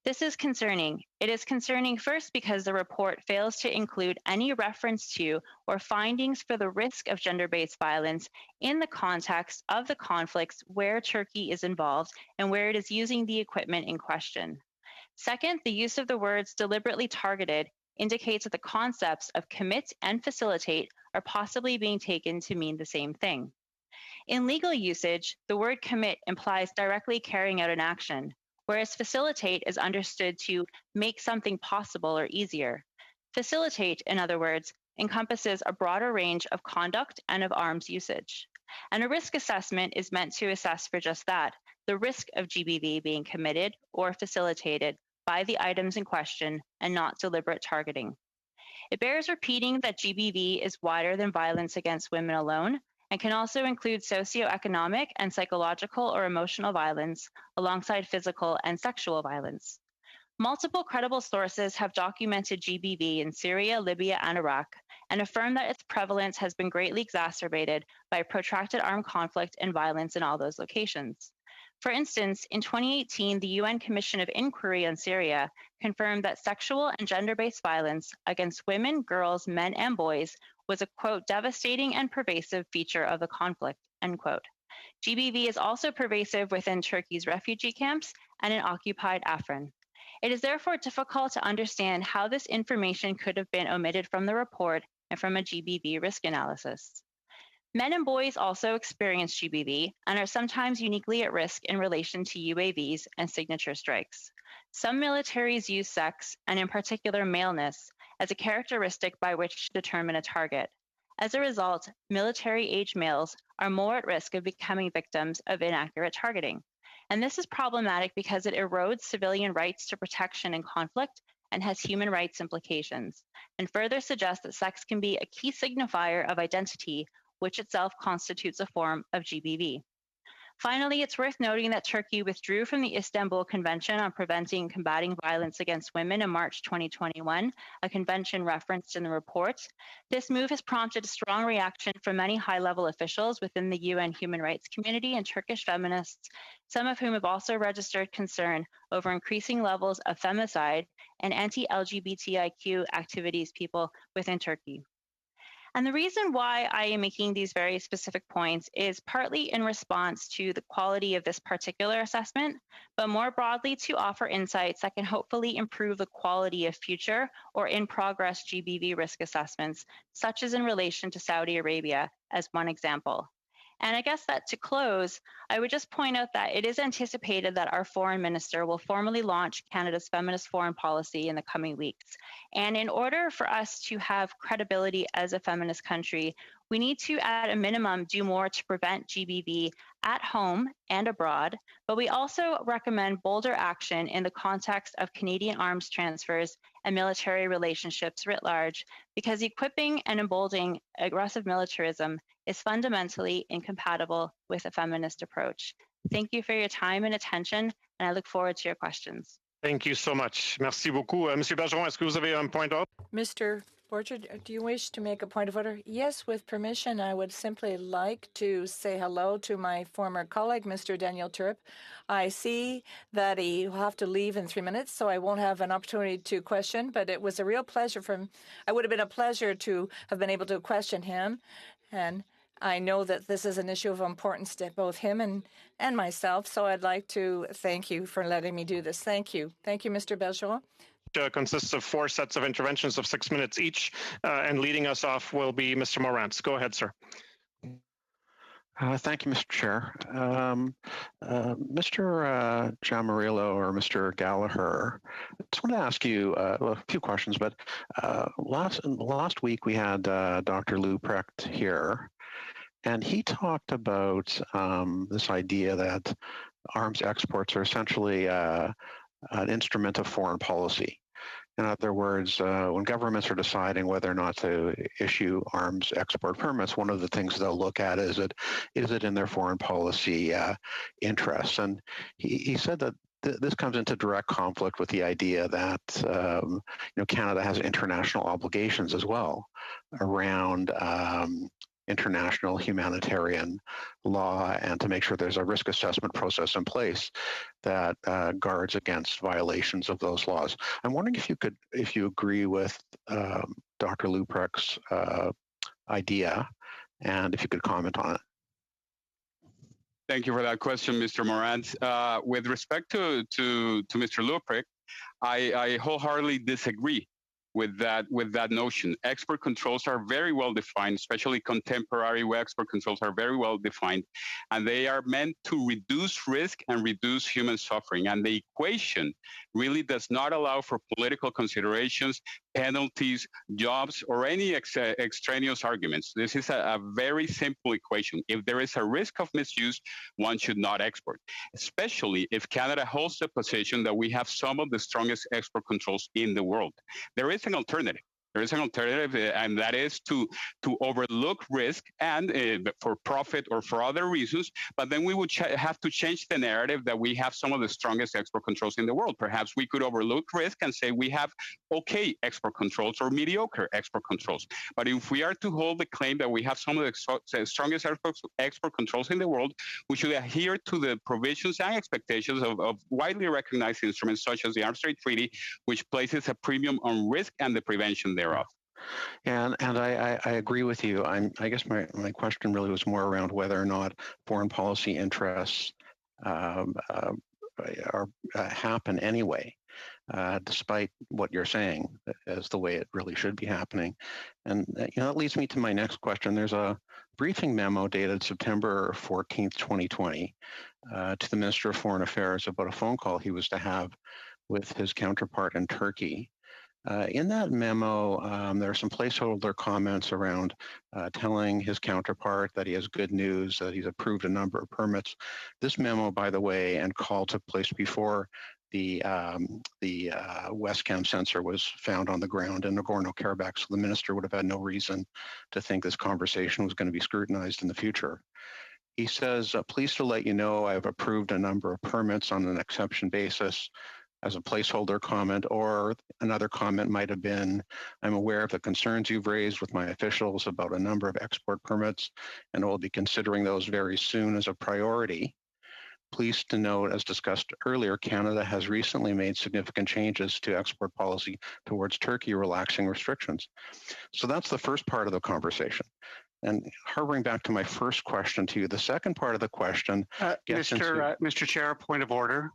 This is concerning. It is concerning first because the report fails to include any reference to or findings for the risk of gender-based violence in the context of the conflicts where Turkey is involved and where it is using the equipment in question. Second, the use of the words deliberately targeted indicates that the concepts of commit and facilitate are possibly being taken to mean the same thing. In legal usage, the word commit implies directly carrying out an action, whereas facilitate is understood to make something possible or easier. Facilitate, in other words, encompasses a broader range of conduct and of arms usage. And a risk assessment is meant to assess for just that, the risk of GBV being committed or facilitated by the items in question and not deliberate targeting. It bears repeating that GBV is wider than violence against women alone and can also include socioeconomic and psychological or emotional violence alongside physical and sexual violence. Multiple credible sources have documented GBV in Syria, Libya, and Iraq, and affirm that its prevalence has been greatly exacerbated by protracted armed conflict and violence in all those locations. For instance, in 2018, the UN Commission of Inquiry on Syria confirmed that sexual and gender-based violence against women, girls, men, and boys was a, quote, devastating and pervasive feature of the conflict, end quote. GBV is also pervasive within Turkey's refugee camps and in occupied Afrin. It is therefore difficult to understand how this information could have been omitted from the report and from a GBV risk analysis. Men and boys also experience GBV and are sometimes uniquely at risk in relation to UAVs and signature strikes. Some militaries use sex, and in particular maleness, as a characteristic by which to determine a target. As a result, military-age males are more at risk of becoming victims of inaccurate targeting. And this is problematic because it erodes civilian rights to protection in conflict and has human rights implications, and further suggests that sex can be a key signifier of identity, which itself constitutes a form of GBV. Finally, it's worth noting that Turkey withdrew from the Istanbul Convention on Preventing and Combating Violence Against Women in March 2021, a convention referenced in the report. This move has prompted a strong reaction from many high-level officials within the UN human rights community and Turkish feminists, some of whom have also registered concern over increasing levels of femicide and anti-LGBTIQ activities people within Turkey. And the reason why I am making these very specific points is partly in response to the quality of this particular assessment, but more broadly to offer insights that can hopefully improve the quality of future or in-progress GBV risk assessments, such as in relation to Saudi Arabia as one example. And I guess that to close, I would just point out that it is anticipated that our foreign minister will formally launch Canada's feminist foreign policy in the coming weeks. And in order for us to have credibility as a feminist country, we need to, at a minimum, do more to prevent GBV at home and abroad, but we also recommend bolder action in the context of Canadian arms transfers and military relationships writ large, because equipping and emboldening aggressive militarism is fundamentally incompatible with a feminist approach. Thank you for your time and attention, and I look forward to your questions. Thank you so much. Merci beaucoup. Monsieur Bergeron, est-ce que vous avez un point d'ordre? Mr. Borger, do you wish to make a point of order? Yes, with permission, I would simply like to say hello to my former colleague, Mr. Daniel Turp. I see that he will have to leave in 3 minutes, so I won't have an opportunity to question, but it was a real pleasure it would have been a pleasure to have been able to question him. And I know that this is an issue of importance to both him and myself, so I'd like to thank you for letting me do this. Thank you. Thank you, Mr. Bergeron. Consists of 4 sets of interventions of 6 minutes each, and leading us off will be Mr. Morantz. Go ahead, sir. Thank you, Mr. Chair. Mr. Giammarillo or Mr. Gallagher, I just want to ask you a few questions, but last week we had Dr. Leuprecht here, and he talked about this idea that arms exports are essentially an instrument of foreign policy. In other words, when governments are deciding whether or not to issue arms export permits, one of the things they'll look at is it in their foreign policy interests. And he said that this comes into direct conflict with the idea that Canada has international obligations as well around international humanitarian law, and to make sure there's a risk assessment process in place that guards against violations of those laws. I'm wondering if you agree with Dr. Leuprecht's idea, and if you could comment on it. Thank you for that question, Mr. Morantz. With respect to Mr. Leuprecht, I wholeheartedly disagree with that notion. Export controls are very well defined, especially contemporary export controls are very well defined, and they are meant to reduce risk and reduce human suffering. And the equation really does not allow for political considerations, penalties, jobs, or any extraneous arguments. This is a very simple equation. If there is a risk of misuse, one should not export, especially if Canada holds the position that we have some of the strongest export controls in the world. There is an alternative. There is an alternative, and that is to overlook risk and for profit or for other reasons. But then we would have to change the narrative that we have some of the strongest export controls in the world. Perhaps we could overlook risk and say we have okay export controls or mediocre export controls. But if we are to hold the claim that we have some of the strongest export controls in the world, we should adhere to the provisions and expectations of widely recognized instruments such as the Arms Trade Treaty, which places a premium on risk and the prevention thereof. And I agree with you. I guess my question really was more around whether or not foreign policy interests happen anyway, despite what you're saying as the way it really should be happening. And that leads me to my next question. There's a briefing memo dated September 14th, 2020, to the Minister of Foreign Affairs about a phone call he was to have with his counterpart in Turkey. In that memo, there are some placeholder comments around telling his counterpart that he has good news, that he's approved a number of permits. This memo, by the way, and call took place before the WESCAM sensor was found on the ground in Nagorno-Karabakh, so the minister would have had no reason to think this conversation was going to be scrutinized in the future. He says, pleased to let you know I've approved a number of permits on an exception basis. As a placeholder comment, or another comment might have been, I'm aware of the concerns you've raised with my officials about a number of export permits, and will be considering those very soon as a priority. Pleased to note, as discussed earlier, Canada has recently made significant changes to export policy towards Turkey, relaxing restrictions. So that's the first part of the conversation. And harboring back to my first question to you, the second part of the question gets Mr. Chair, point of order.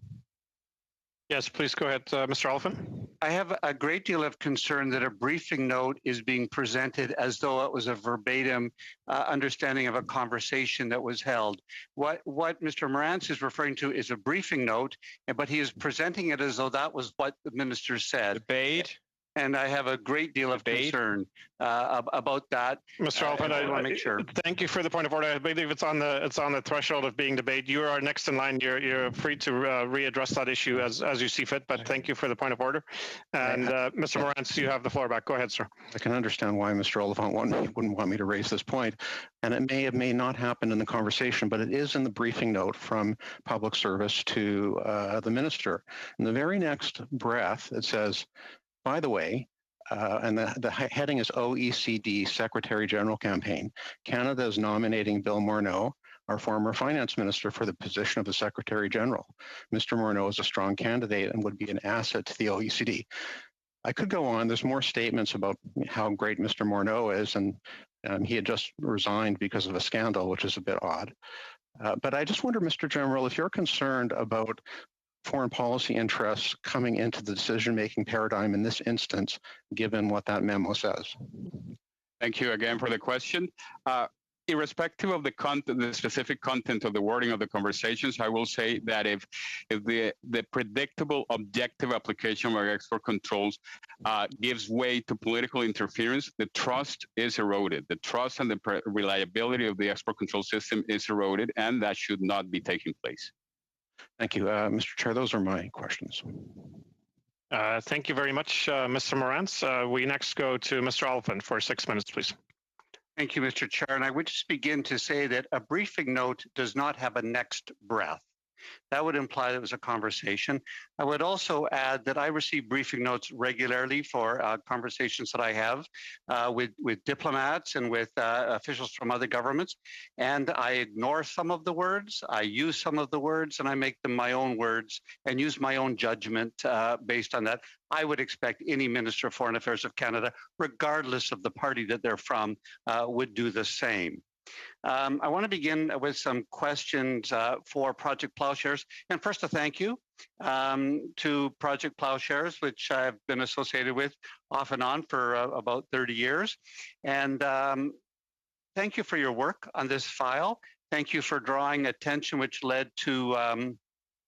Yes, please go ahead, Mr. Oliphant. I have a great deal of concern that a briefing note is being presented as though it was a verbatim understanding of a conversation that was held. What Mr. Morantz is referring to is a briefing note, but he is presenting it as though that was what the minister said. Debate. And I have a great deal of concern about that. Mr. Oliphant, I want to make sure. Thank you for the point of order. I believe it's on the threshold of being debate. You are next in line. You're free to readdress that issue as you see fit. But thank you for the point of order. And Mr. Morantz, you have the floor back. Go ahead, sir. I can understand why Mr. Oliphant wouldn't want me to raise this point, and it may not happen in the conversation, but it is in the briefing note from Public Service to the minister. In the very next breath, it says, by the way, and the heading is OECD Secretary General Campaign. Canada is nominating Bill Morneau, our former finance minister, for the position of the Secretary General. Mr. Morneau is a strong candidate and would be an asset to the OECD. I could go on. There's more statements about how great Mr. Morneau is, and he had just resigned because of a scandal, which is a bit odd. But I just wonder, Mr. General, if you're concerned about foreign policy interests coming into the decision-making paradigm in this instance, given what that memo says. Thank you again for the question. Irrespective of the specific content of the wording of the conversations, I will say that if the predictable, objective application of export controls gives way to political interference, the trust is eroded. The trust and the reliability of the export control system is eroded, and that should not be taking place. Thank you, Mr. Chair. Those are my questions. Thank you very much, Mr. Morantz. We next go to Mr. Oliphant for 6 minutes, please. Thank you, Mr. Chair. And I would just begin to say that a briefing note does not have a next breath. That would imply that it was a conversation. I would also add that I receive briefing notes regularly for conversations that I have with diplomats and with officials from other governments. And I ignore some of the words, I use some of the words, and I make them my own words and use my own judgment based on that. I would expect any Minister of Foreign Affairs of Canada, regardless of the party that they're from, would do the same. I want to begin with some questions for Project Plowshares. And first, a thank you to Project Plowshares, which I've been associated with off and on for about 30 years. And thank you for your work on this file. Thank you for drawing attention, which led to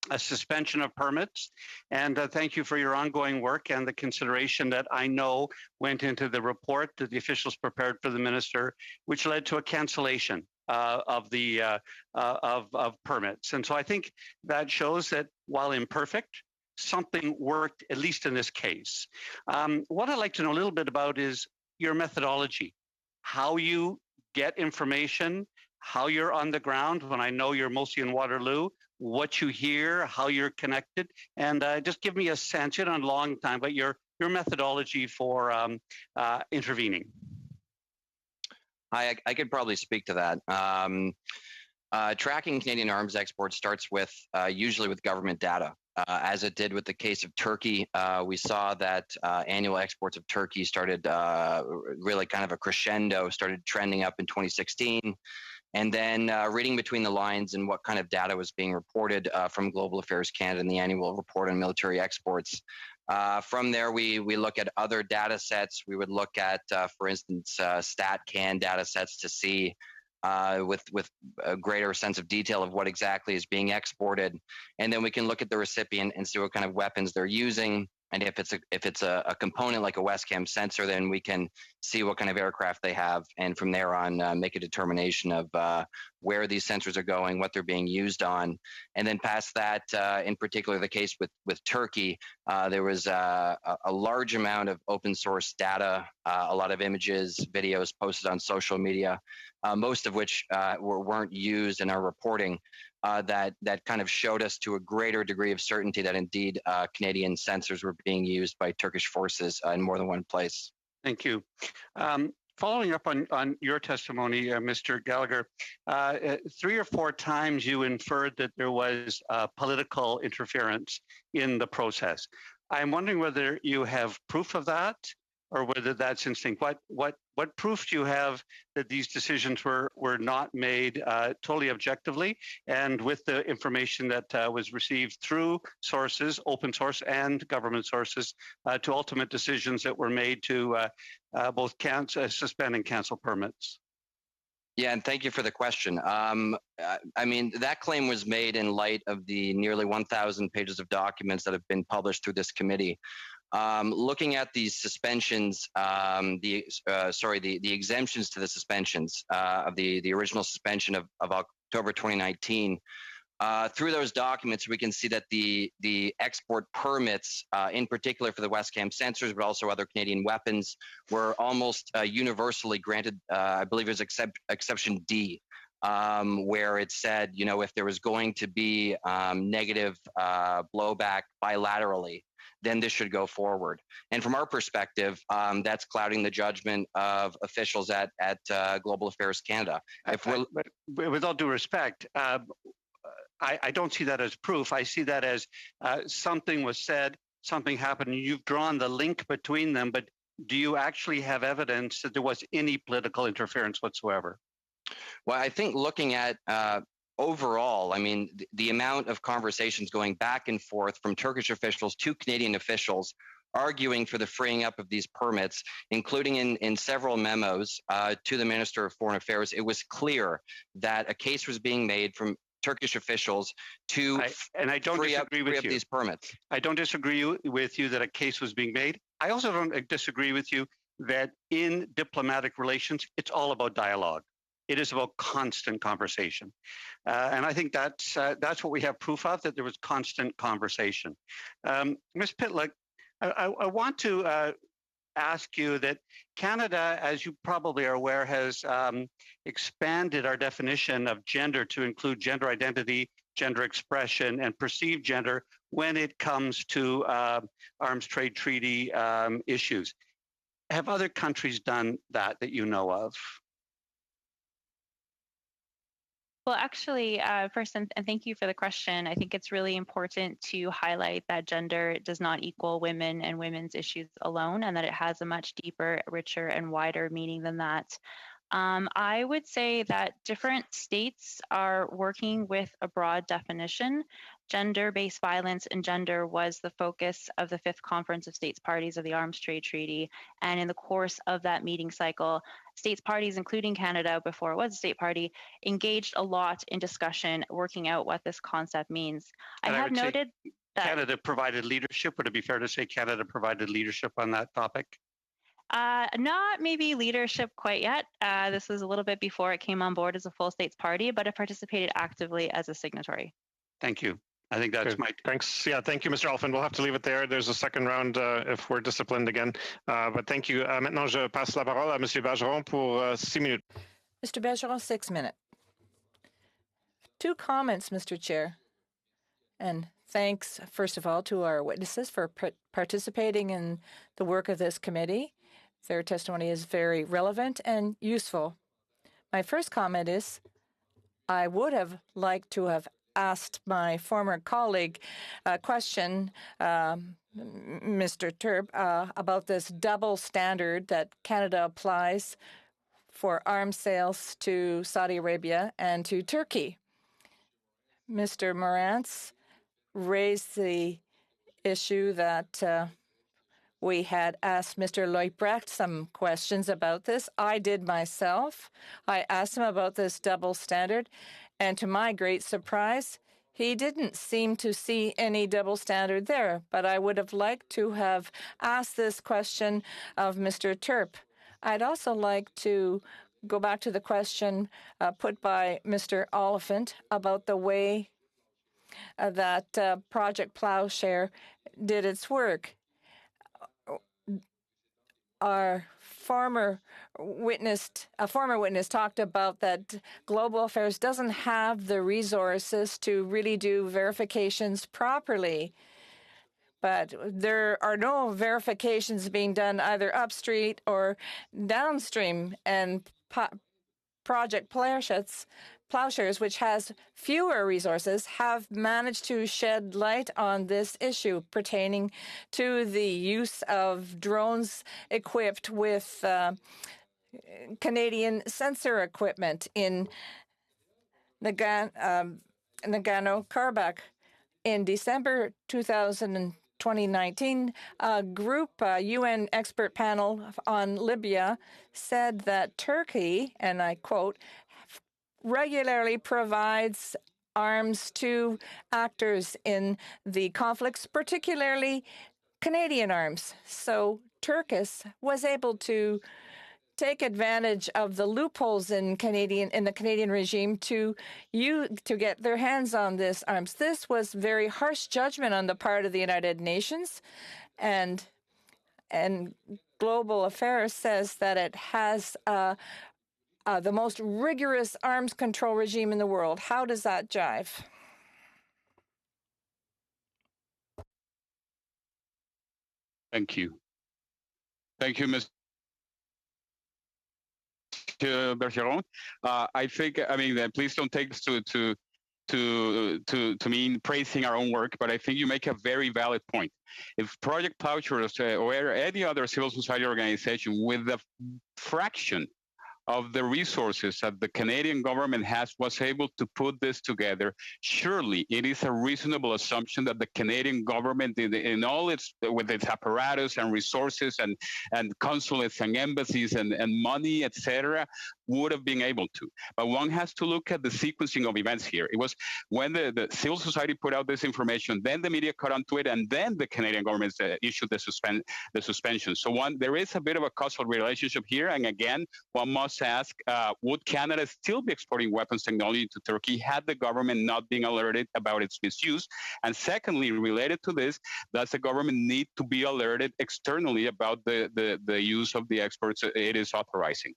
a suspension of permits. And thank you for your ongoing work and the consideration that I know went into the report that the officials prepared for the minister, which led to a cancellation of permits. And so I think that shows that while imperfect, something worked, at least in this case. What I'd like to know a little bit about is your methodology, how you get information, how you're on the ground when I know you're mostly in Waterloo, what you hear, how you're connected, and just give me a sense, in a long time, but your methodology for intervening. I could probably speak to that. Tracking Canadian arms exports starts with usually with government data. As it did with the case of Turkey, we saw that annual exports of Turkey started really kind of a crescendo, started trending up in 2016. And then reading between the lines and what kind of data was being reported from Global Affairs Canada in the annual report on military exports. From there, we look at other data sets. We would look at, for instance, StatCan data sets to see with a greater sense of detail of what exactly is being exported. And then we can look at the recipient and see what kind of weapons they're using. And if it's a component like a WESCAM sensor, then we can see what kind of aircraft they have, and from there on make a determination of where these sensors are going, what they're being used on, and then past that, in particular the case with Turkey, there was a large amount of open source data, a lot of images, videos posted on social media, most of which weren't used in our reporting. That kind of showed us to a greater degree of certainty that indeed Canadian sensors were being used by Turkish forces in more than one place. Thank you. Following up on your testimony, Mr. Gallagher, 3 or 4 times you inferred that there was political interference in the process. I'm wondering whether you have proof of that, or whether that's instinct. What proof do you have that these decisions were not made totally objectively and with the information that was received through sources, open source and government sources, to ultimate decisions that were made to both suspend and cancel permits? Yeah, and thank you for the question. I mean, that claim was made in light of the nearly 1,000 pages of documents that have been published through this committee. Looking at these suspensions, the exemptions to the suspensions of the original suspension of October 2019, through those documents, we can see that the export permits, in particular for the WESCAM sensors, but also other Canadian weapons, were almost universally granted. I believe it was exception D, where it said, you know, if there was going to be negative blowback bilaterally, then this should go forward. And from our perspective, that's clouding the judgment of officials at Global Affairs Canada. But with all due respect, I don't see that as proof. I see that as something was said, something happened, and you've drawn the link between them, but do you actually have evidence that there was any political interference whatsoever? Well, I think looking at overall, I mean, the amount of conversations going back and forth from Turkish officials to Canadian officials arguing for the freeing up of these permits, including in several memos to the Minister of Foreign Affairs, it was clear that a case was being made from Turkish officials to free up these permits. I don't disagree with you that a case was being made. I also don't disagree with you that in diplomatic relations, it's all about dialogue. It is about constant conversation. And I think that's what we have proof of, that there was constant conversation. Ms. Pitluck, I want to ask you that Canada, as you probably are aware, has expanded our definition of gender to include gender identity, gender expression, and perceived gender when it comes to arms trade treaty issues. Have other countries done that you know of? Well, actually, first, and thank you for the question. I think it's really important to highlight that gender does not equal women and women's issues alone, and that it has a much deeper, richer, and wider meaning than that. I would say that different states are working with a broad definition, Gender-based violence and gender was the focus of the 5th Conference of States Parties of the Arms Trade Treaty. And in the course of that meeting cycle, states parties, including Canada before it was a state party, engaged a lot in discussion, working out what this concept means. And I have would say noted that Canada provided leadership. Would it be fair to say Canada provided leadership on that topic? not maybe leadership quite yet. This was a little bit before it came on board as a full states party, but it participated actively as a signatory. Thank you. I think that's my... Thanks. Yeah, thank you, Mr. Alphen. We'll have to leave it there. There's a second round if we're disciplined again. But thank you. Maintenant, je passe la parole à Monsieur Bergeron pour 6 minutes. Mr. Bergeron, 6 minutes. 2 comments, Mr. Chair. And thanks, first of all, to our witnesses for participating in the work of this committee. Their testimony is very relevant and useful. My first comment is I would have liked to have asked my former colleague a question, Mr. Terp, about this double standard that Canada applies for arms sales to Saudi Arabia and to Turkey. Mr. Morantz raised the issue that we had asked Mr. Leubrecht some questions about this. I did myself. I asked him about this double standard, and to my great surprise, he didn't seem to see any double standard there. But I would have liked to have asked this question of Mr. Terp. I'd also like to go back to the question put by Mr. Oliphant about the way that Project Plowshare did its work. A former witness talked about that Global Affairs doesn't have the resources to really do verifications properly. But there are no verifications being done either upstream or downstream, and Project Plowshares, which has fewer resources, have managed to shed light on this issue pertaining to the use of drones equipped with Canadian sensor equipment in Nagorno-Karabakh. In December 2019, a group, UN expert panel on Libya, said that Turkey, and I quote, regularly provides arms to actors in the conflicts, particularly Canadian arms. So Turkis was able to take advantage of the loopholes in the Canadian regime to get their hands on this arms. This was very harsh judgment on the part of the United Nations, and Global Affairs says that it has the most rigorous arms control regime in the world. How does that jive? Thank you. Thank you, Mr. Bergeron. I think, please don't take this to mean praising our own work, but I think you make a very valid point. If Project Plowshares or any other civil society organization with a fraction of the resources that the Canadian government was able to put this together, surely it is a reasonable assumption that the Canadian government, in all with its apparatus and resources and consulates and embassies and money, etc., would have been able to. But one has to look at the sequencing of events here. It was when the civil society put out this information, then the media caught onto it, and then the Canadian government issued the suspension. So there is a bit of a causal relationship here. And again, one must ask, would Canada still be exporting weapons technology to Turkey had the government not been alerted about its misuse? And secondly, related to this, does the government need to be alerted externally about the use of the exports it is authorizing?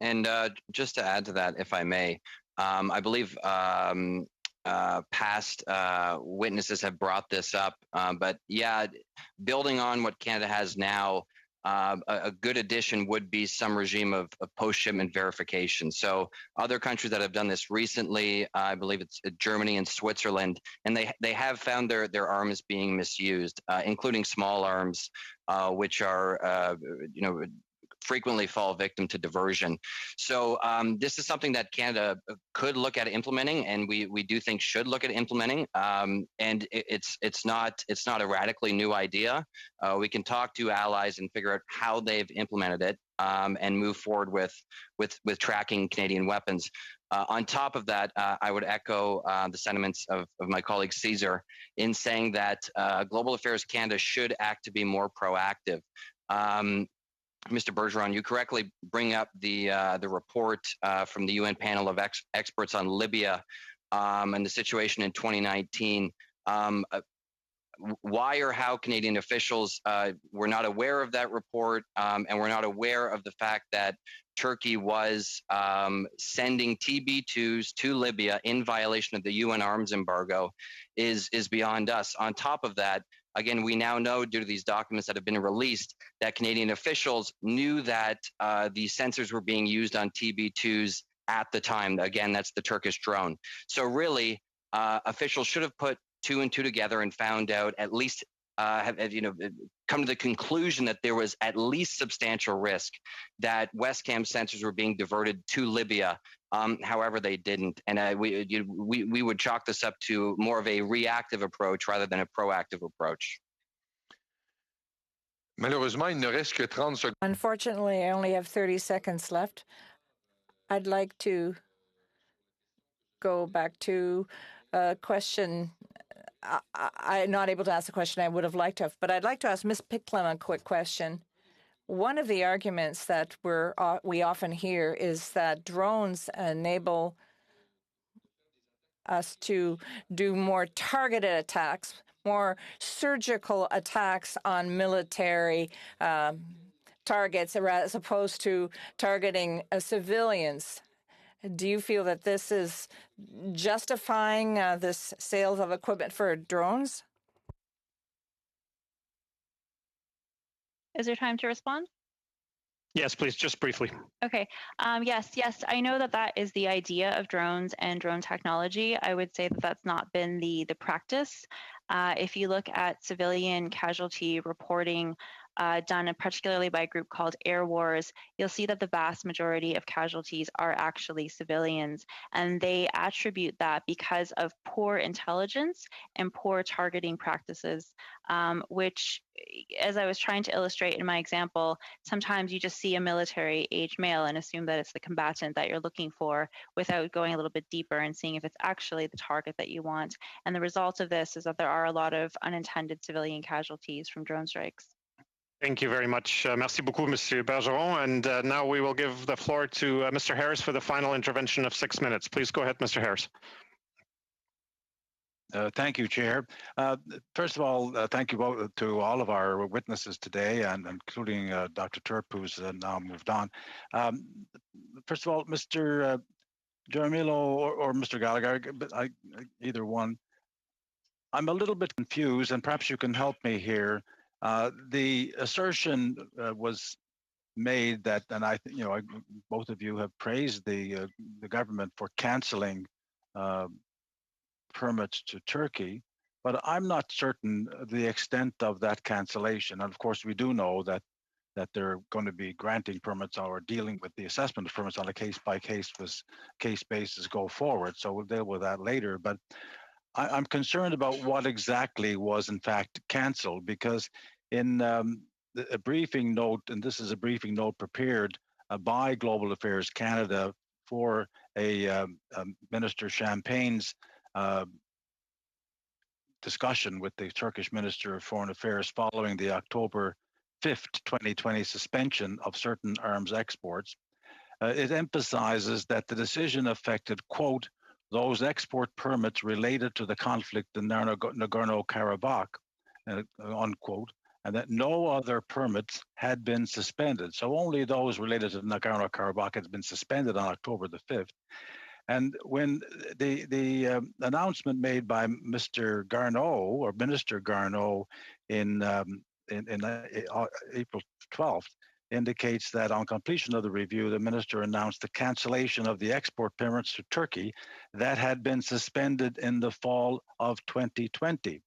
And just to add to that, if I may, I believe past witnesses have brought this up. But yeah, building on what Canada has now, a good addition would be some regime of post-shipment verification. So other countries that have done this recently, I believe it's Germany and Switzerland, and they have found their arms being misused, including small arms, which are frequently fall victim to diversion. So this is something that Canada could look at implementing, and we do think should look at implementing. And it's not a radically new idea. We can talk to allies and figure out how they've implemented it, and move forward with tracking Canadian weapons. On top of that, I would echo the sentiments of my colleague Cesar in saying that Global Affairs Canada should act to be more proactive. Mr. Bergeron, you correctly bring up the report from the UN panel of experts on Libya and the situation in 2019. Why or how Canadian officials were not aware of that report, and were not aware of the fact that Turkey was sending TB2s to Libya in violation of the UN arms embargo is beyond us. On top of that, again, we now know due to these documents that have been released that Canadian officials knew that these sensors were being used on TB2s at the time. Again, that's the Turkish drone. So really, officials should have put two and two together and found out, at least come to the conclusion that there was at least substantial risk that Westcam sensors were being diverted to Libya. However, they didn't, and we would chalk this up to more of a reactive approach rather than a proactive approach. Malheureusement, il ne reste que 30 secondes. Unfortunately, I only have 30 seconds left. I'd like to go back to a question. I'm not able to ask the question I would have liked to have, but I'd like to ask Ms. Picklem a quick question. One of the arguments that we often hear is that drones enable us to do more targeted attacks, more surgical attacks on military targets as opposed to targeting civilians. Do you feel that this is justifying this sales of equipment for drones? Is there time to respond? Yes, please, just briefly. Okay. Yes, I know that is the idea of drones and drone technology. I would say that that's not been the practice. If you look at civilian casualty reporting done particularly by a group called Air Wars, you'll see that the vast majority of casualties are actually civilians, and they attribute that because of poor intelligence and poor targeting practices, which, as I was trying to illustrate in my example, sometimes you just see a military-age male and assume that it's the combatant that you're looking for without going a little bit deeper and seeing if it's actually the target that you want. And the result of this is that there are a lot of unintended civilian casualties from drone strikes. Thank you very much. Merci beaucoup, Monsieur Bergeron. And now we will give the floor to Mr. Harris for the final intervention of 6 minutes. Please go ahead, Mr. Harris. Thank you, Chair. First of all, thank you to all of our witnesses today, and including Dr. Turp, who's now moved on. First of all, Mr. Jaramillo or Mr. Gallagher, but either one. I'm a little bit confused, and perhaps you can help me here. The assertion was made that, and both of you have praised the government for canceling permits to Turkey, but I'm not certain the extent of that cancellation. And of course, we do know that they're going to be granting permits or dealing with the assessment of permits on a case-by-case basis go forward. So we'll deal with that later. But I'm concerned about what exactly was in fact canceled, because in a briefing note, and this is a briefing note prepared by Global Affairs Canada for Minister Champagne's discussion with the Turkish Minister of Foreign Affairs following the October 5th, 2020 suspension of certain arms exports. It emphasizes that the decision affected, quote, those export permits related to the conflict in Nagorno-Karabakh, unquote, and that no other permits had been suspended. So only those related to Nagorno-Karabakh had been suspended on October the 5th. And when the announcement made by Mr. Garneau or Minister Garneau in April 12th indicates that on completion of the review, the minister announced the cancellation of the export permits to Turkey that had been suspended in the fall of 2020.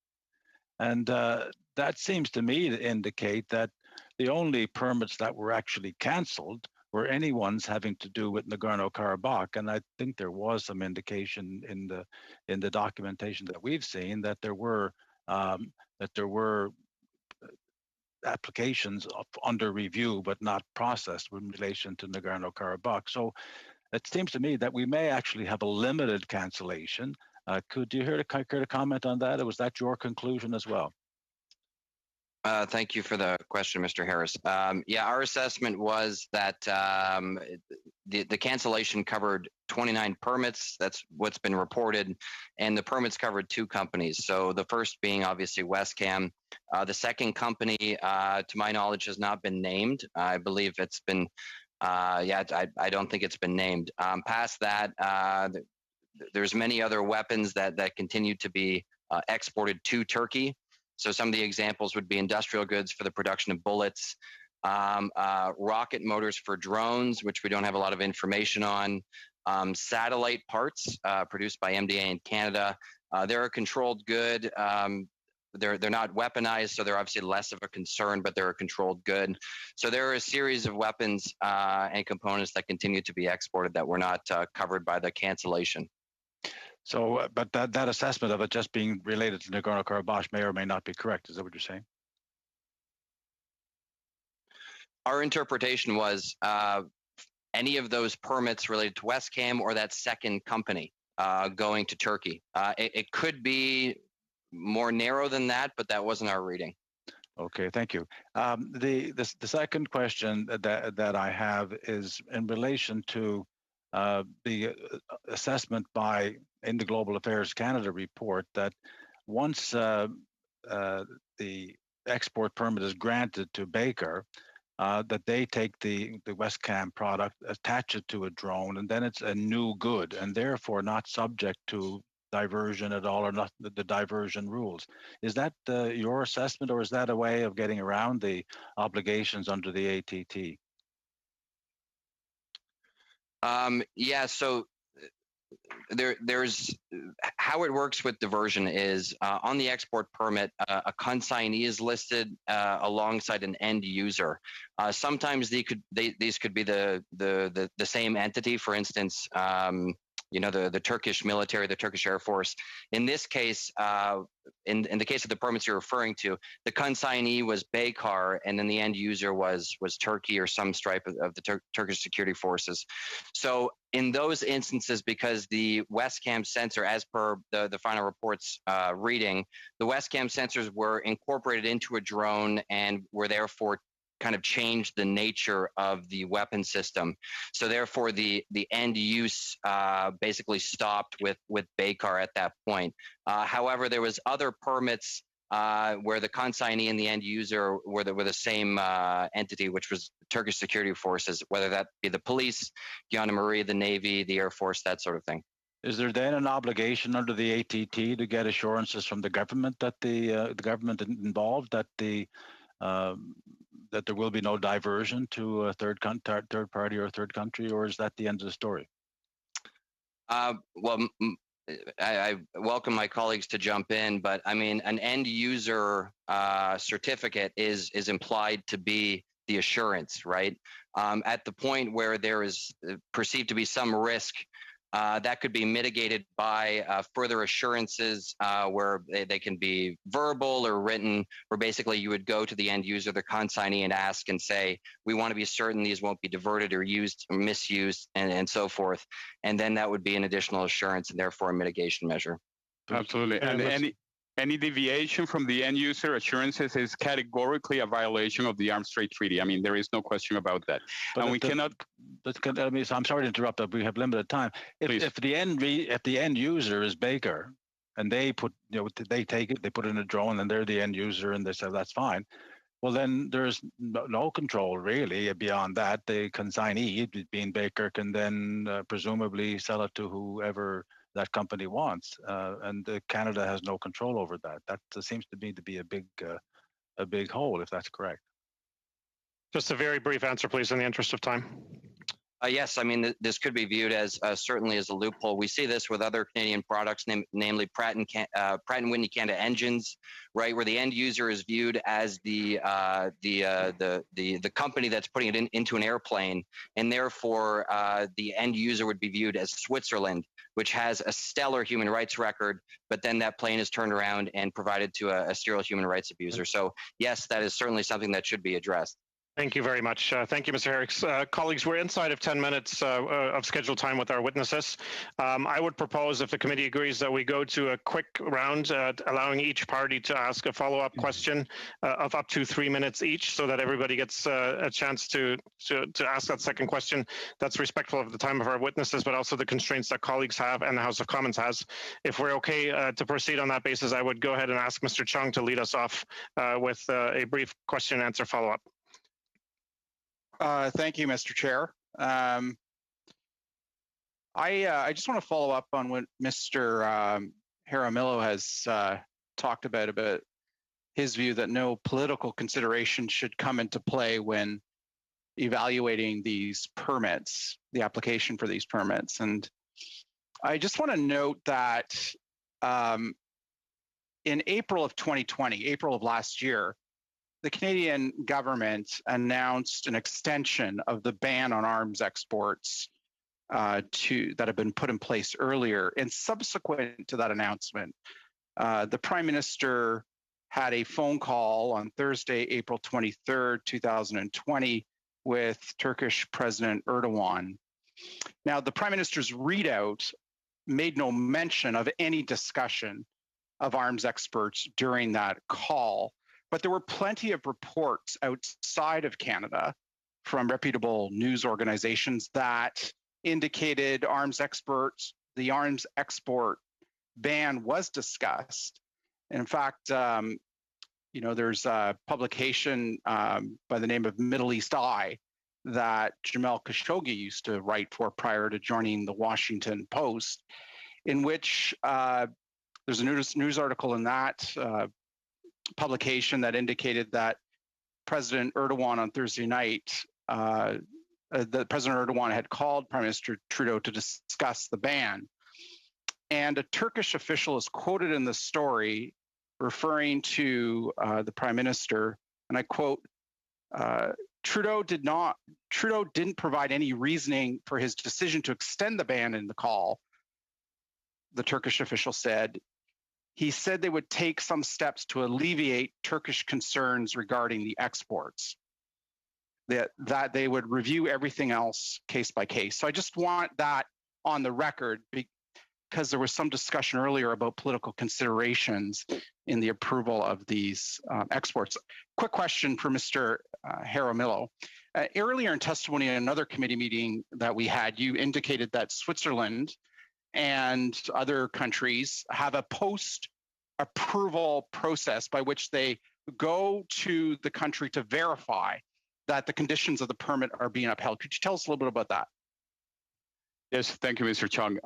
And that seems to me to indicate that the only permits that were actually canceled were any ones having to do with Nagorno-Karabakh, and I think there was some indication in the documentation that we've seen that there were applications under review but not processed in relation to Nagorno-Karabakh. So it seems to me that we may actually have a limited cancellation. Could you care to comment on that, or was that your conclusion as well? Thank you for the question, Mr. Harris. Yeah, our assessment was that the cancellation covered 29 permits. That's what's been reported, and the permits covered 2 companies. So the first being obviously Westcam. The second company, to my knowledge, has not been named. I believe it's been, I don't think it's been named. Past that, there's many other weapons that continue to be exported to Turkey. So some of the examples would be industrial goods for the production of bullets, rocket motors for drones, which we don't have a lot of information on, satellite parts produced by MDA in Canada. They're a controlled good. They're not weaponized, so they're obviously less of a concern, but they're a controlled good. So there are a series of weapons and components that continue to be exported that were not covered by the cancellation. So, but that assessment of it just being related to Nagorno-Karabakh may or may not be correct. Is that what you're saying? Our interpretation was any of those permits related to Westcam or that second company going to Turkey. It could be more narrow than that, but that wasn't our reading. Okay, thank you. The second question that I have is in relation to the assessment in the Global Affairs Canada report that once the export permit is granted to Baker, that they take the Westcam product, attach it to a drone, and then it's a new good, and therefore not subject to diversion at all, or not the diversion rules. Is that your assessment, or is that a way of getting around the obligations under the ATT? Yeah, so there's how it works with diversion is on the export permit, a consignee is listed alongside an end user. Sometimes these could be the same entity. For instance, the Turkish military, the Turkish Air Force. In this case, in the case of the permits you're referring to, the consignee was Baykar, and then the end user was Turkey or some stripe of the Turkish security forces. So in those instances, because the Westcam sensor, as per the final report's reading, the Westcam sensors were incorporated into a drone and were therefore kind of changed the nature of the weapon system. So therefore the end use basically stopped with Baykar at that point. However, there was other permits where the consignee and the end user were the same entity, which was Turkish security forces, whether that be the police, Gendarmerie, the Navy, the Air Force, that sort of thing. Is there then an obligation under the ATT to get assurances from the government that the government involved that there will be no diversion to a third party or a third country, or is that the end of the story? Well, I welcome my colleagues to jump in, but I mean, an end user certificate is implied to be the assurance, right? At the point where there is perceived to be some risk, that could be mitigated by further assurances where they can be verbal or written, where basically you would go to the end user, the consignee, and ask and say, we want to be certain these won't be diverted or used or misused and so forth. And then that would be an additional assurance and therefore a mitigation measure. Absolutely. And any deviation from the end user assurances is categorically a violation of the Arms Trade Treaty. I mean, there is no question about that. But and we cannot. I'm sorry to interrupt, but we have limited time. If the end user is Baker, and they they take it, they put it in a drone, and they're the end user, and they say that's fine. Well, then there's no control really beyond that. The consignee, being Baker, can then presumably sell it to whoever that company wants, and Canada has no control over that. That seems to me to be a big hole, if that's correct. Just a very brief answer, please, in the interest of time. Yes, I mean, this could be viewed as certainly as a loophole. We see this with other Canadian products, namely Pratt and Whitney Canada engines, right, where the end user is viewed as the company that's putting it into an airplane, and therefore the end user would be viewed as Switzerland, which has a stellar human rights record, but then that plane is turned around and provided to a serial human rights abuser. So yes, that is certainly something that should be addressed. Thank you very much. Thank you, Mr. Herrick. Colleagues, we're inside of 10 minutes of scheduled time with our witnesses. I would propose, if the committee agrees, that we go to a quick round, allowing each party to ask a follow-up question of up to 3 minutes each, so that everybody gets a chance to ask that second question. That's respectful of the time of our witnesses, but also the constraints that colleagues have and the House of Commons has. If we're okay to proceed on that basis, I would go ahead and ask Mr. Chung to lead us off with a brief question and answer follow-up. Thank you, Mr. Chair. I just want to follow up on what Mr. Jaramillo has talked about his view that no political consideration should come into play when evaluating these permits, the application for these permits. And I just want to note that in April of 2020, April of last year, the Canadian government announced an extension of the ban on arms exports that had been put in place earlier. And subsequent to that announcement, the Prime Minister had a phone call on Thursday, April 23rd, 2020, with Turkish President Erdogan. Now, the Prime Minister's readout made no mention of any discussion of arms exports during that call. But there were plenty of reports outside of Canada from reputable news organizations that indicated the arms export ban was discussed. In fact, there's a publication by the name of Middle East Eye that Jamel Khashoggi used to write for prior to joining the Washington Post, in which there's a news article in that publication that indicated that President Erdogan on Thursday night, that President Erdogan had called Prime Minister Trudeau to discuss the ban. And a Turkish official is quoted in the story referring to the Prime Minister, and I quote, Trudeau didn't provide any reasoning for his decision to extend the ban in the call, the Turkish official said. He said they would take some steps to alleviate Turkish concerns regarding the exports, that they would review everything else case by case. So I just want that on the record because there was some discussion earlier about political considerations in the approval of these exports. Quick question for Mr. Jaramillo. Earlier in testimony in another committee meeting that we had, you indicated that Switzerland and other countries have a post-approval process by which they go to the country to verify that the conditions of the permit are being upheld. Could you tell us a little bit about that? Yes, thank you, Mr. Chung.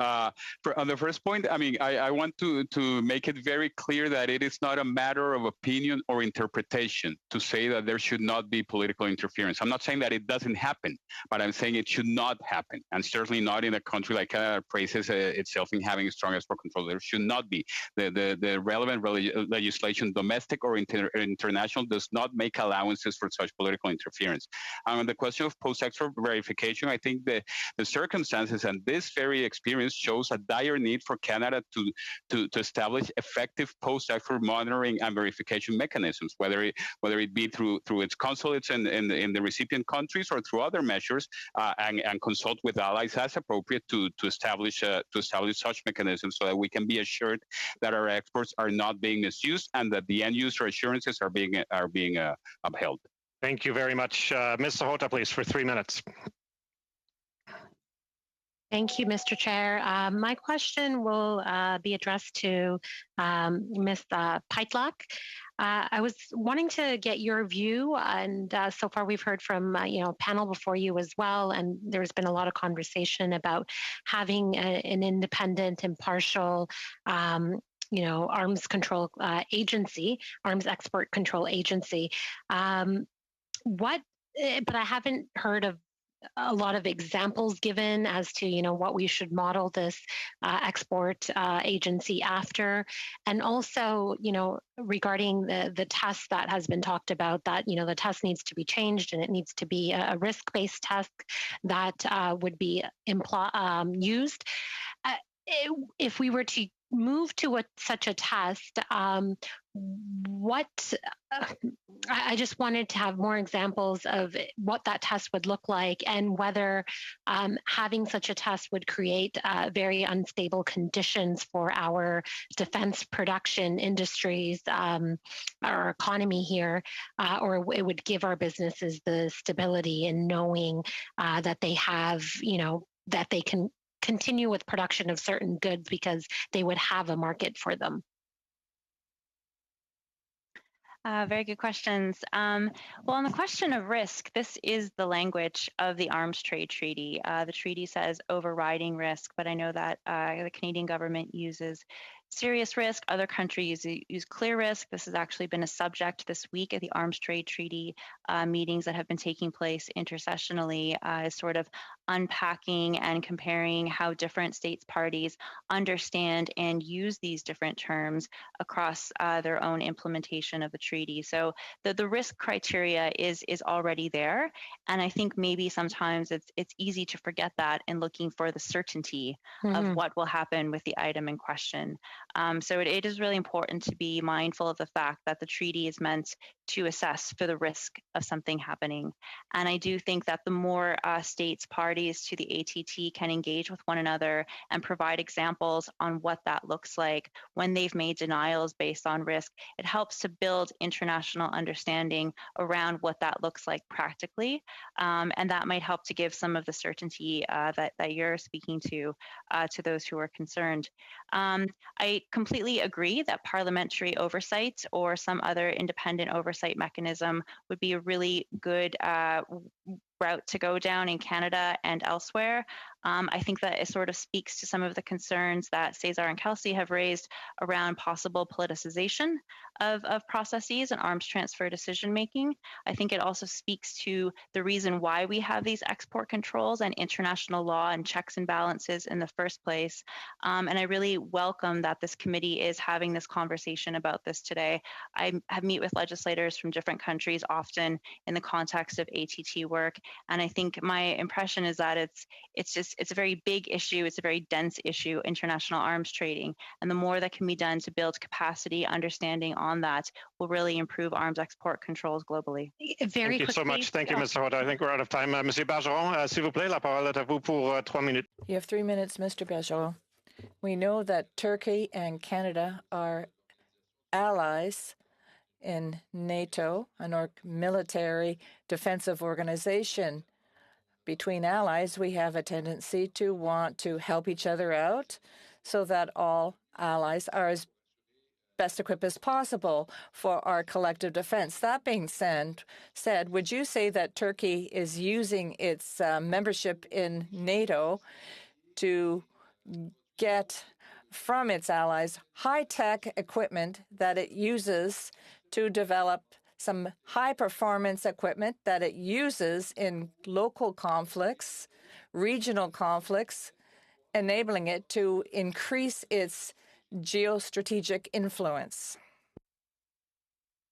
On the first point, I mean, I want to make it very clear that it is not a matter of opinion or interpretation to say that there should not be political interference. I'm not saying that it doesn't happen, but I'm saying it should not happen, and certainly not in a country like Canada that praises itself in having strong export control. There should not be. The relevant legislation, domestic or international, does not make allowances for such political interference. On the question of post-export verification, I think the circumstances and this very experience shows a dire need for Canada to establish effective post-export monitoring and verification mechanisms, whether it be through its consulates in the recipient countries or through other measures, and consult with allies as appropriate to establish such mechanisms so that we can be assured that our exports are not being misused and that the end user assurances are being upheld. Thank you very much. Ms. Sahota, please, for 3 minutes. Thank you, Mr. Chair. My question will be addressed to Ms. Pajtlock. I was wanting to get your view, and so far we've heard from a panel before you as well, and there's been a lot of conversation about having an independent, impartial, arms control agency, arms export control agency. But I haven't heard of a lot of examples given as to what we should model this export agency after, and also regarding the test that has been talked about, that the test needs to be changed and it needs to be a risk-based test that would be used. If we were to move to such a test, I just wanted to have more examples of what that test would look like, and whether having such a test would create very unstable conditions for our defense production industries, our economy here, or it would give our businesses the stability in knowing that they have, that they can continue with production of certain goods because they would have a market for them. Very good questions. Well, on the question of risk, this is the language of the Arms Trade Treaty. The treaty says overriding risk, but I know that the Canadian government uses serious risk. Other countries use clear risk. This has actually been a subject this week at the Arms Trade Treaty meetings that have been taking place intersessionally, is sort of unpacking and comparing how different states parties understand and use these different terms across their own implementation of the treaty. So the risk criteria is already there, and I think maybe sometimes it's easy to forget that in looking for the certainty of what will happen with the item in question. So it is really important to be mindful of the fact that the treaty is meant to assess for the risk of something happening. And I do think that the more states parties to the ATT can engage with one another and provide examples on what that looks like when they've made denials based on risk, it helps to build international understanding around what that looks like practically. And that might help to give some of the certainty that you're speaking to those who are concerned. I completely agree that parliamentary oversight or some other independent oversight mechanism would be a really good route to go down in Canada and elsewhere. I think that it sort of speaks to some of the concerns that Cesar and Kelsey have raised around possible politicization of processes and arms transfer decision making. I think it also speaks to the reason why we have these export controls and international law and checks and balances in the first place. And I really welcome that this committee is having this conversation about this today. I have met with legislators from different countries often in the context of ATT work, and I think my impression is that it's a very big issue. It's a very dense issue, international arms trading. And the more that can be done to build capacity, understanding on that will really improve arms export controls globally. Thank you so much. Thank you, Mr. Hoda. I think we're out of time. Monsieur Bergeron, s'il vous plaît, la parole est à vous pour 3 minutes. You have 3 minutes, Mr. Bergeron. We know that Turkey and Canada are allies in NATO, an military defensive organization. Between allies, we have a tendency to want to help each other out so that all allies are as best equipped as possible for our collective defense. That being said, would you say that Turkey is using its membership in NATO to get from its allies high-tech equipment that it uses to develop some high-performance equipment that it uses in local conflicts, regional conflicts, enabling it to increase its geostrategic influence?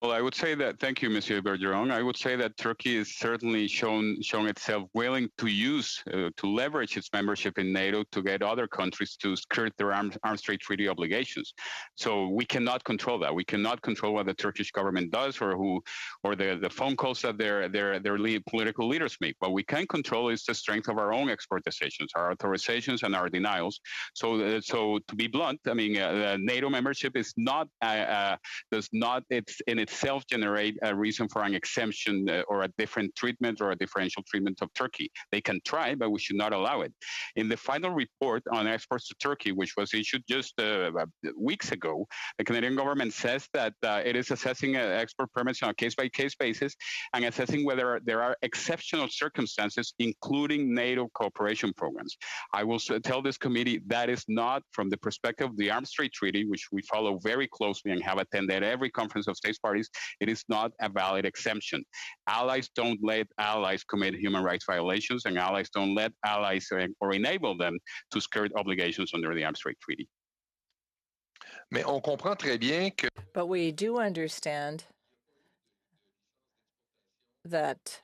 Well, I would say that, thank you, Monsieur Bergeron. I would say that Turkey is certainly shown itself willing to use, to leverage its membership in NATO to get other countries to skirt their arms trade treaty obligations. So we cannot control that. We cannot control what the Turkish government does or the phone calls that their political leaders make. What we can control is the strength of our own export decisions, our authorizations and our denials. So to be blunt, I mean, NATO membership is not does not in itself generate a reason for an exemption or a different treatment or a differential treatment of Turkey. They can try, but we should not allow it. In the final report on exports to Turkey, which was issued just weeks ago, the Canadian government says that it is assessing export permits on a case-by-case basis and assessing whether there are exceptional circumstances, including NATO cooperation programs. I will tell this committee that is not from the perspective of the Arms Trade Treaty, which we follow very closely and have attended every conference of states parties territories, it is not a valid exemption. Allies don't let allies commit human rights violations, and allies don't let allies or enable them to skirt obligations under the Arms Trade Treaty. Mais on comprend très bien que... But we do understand that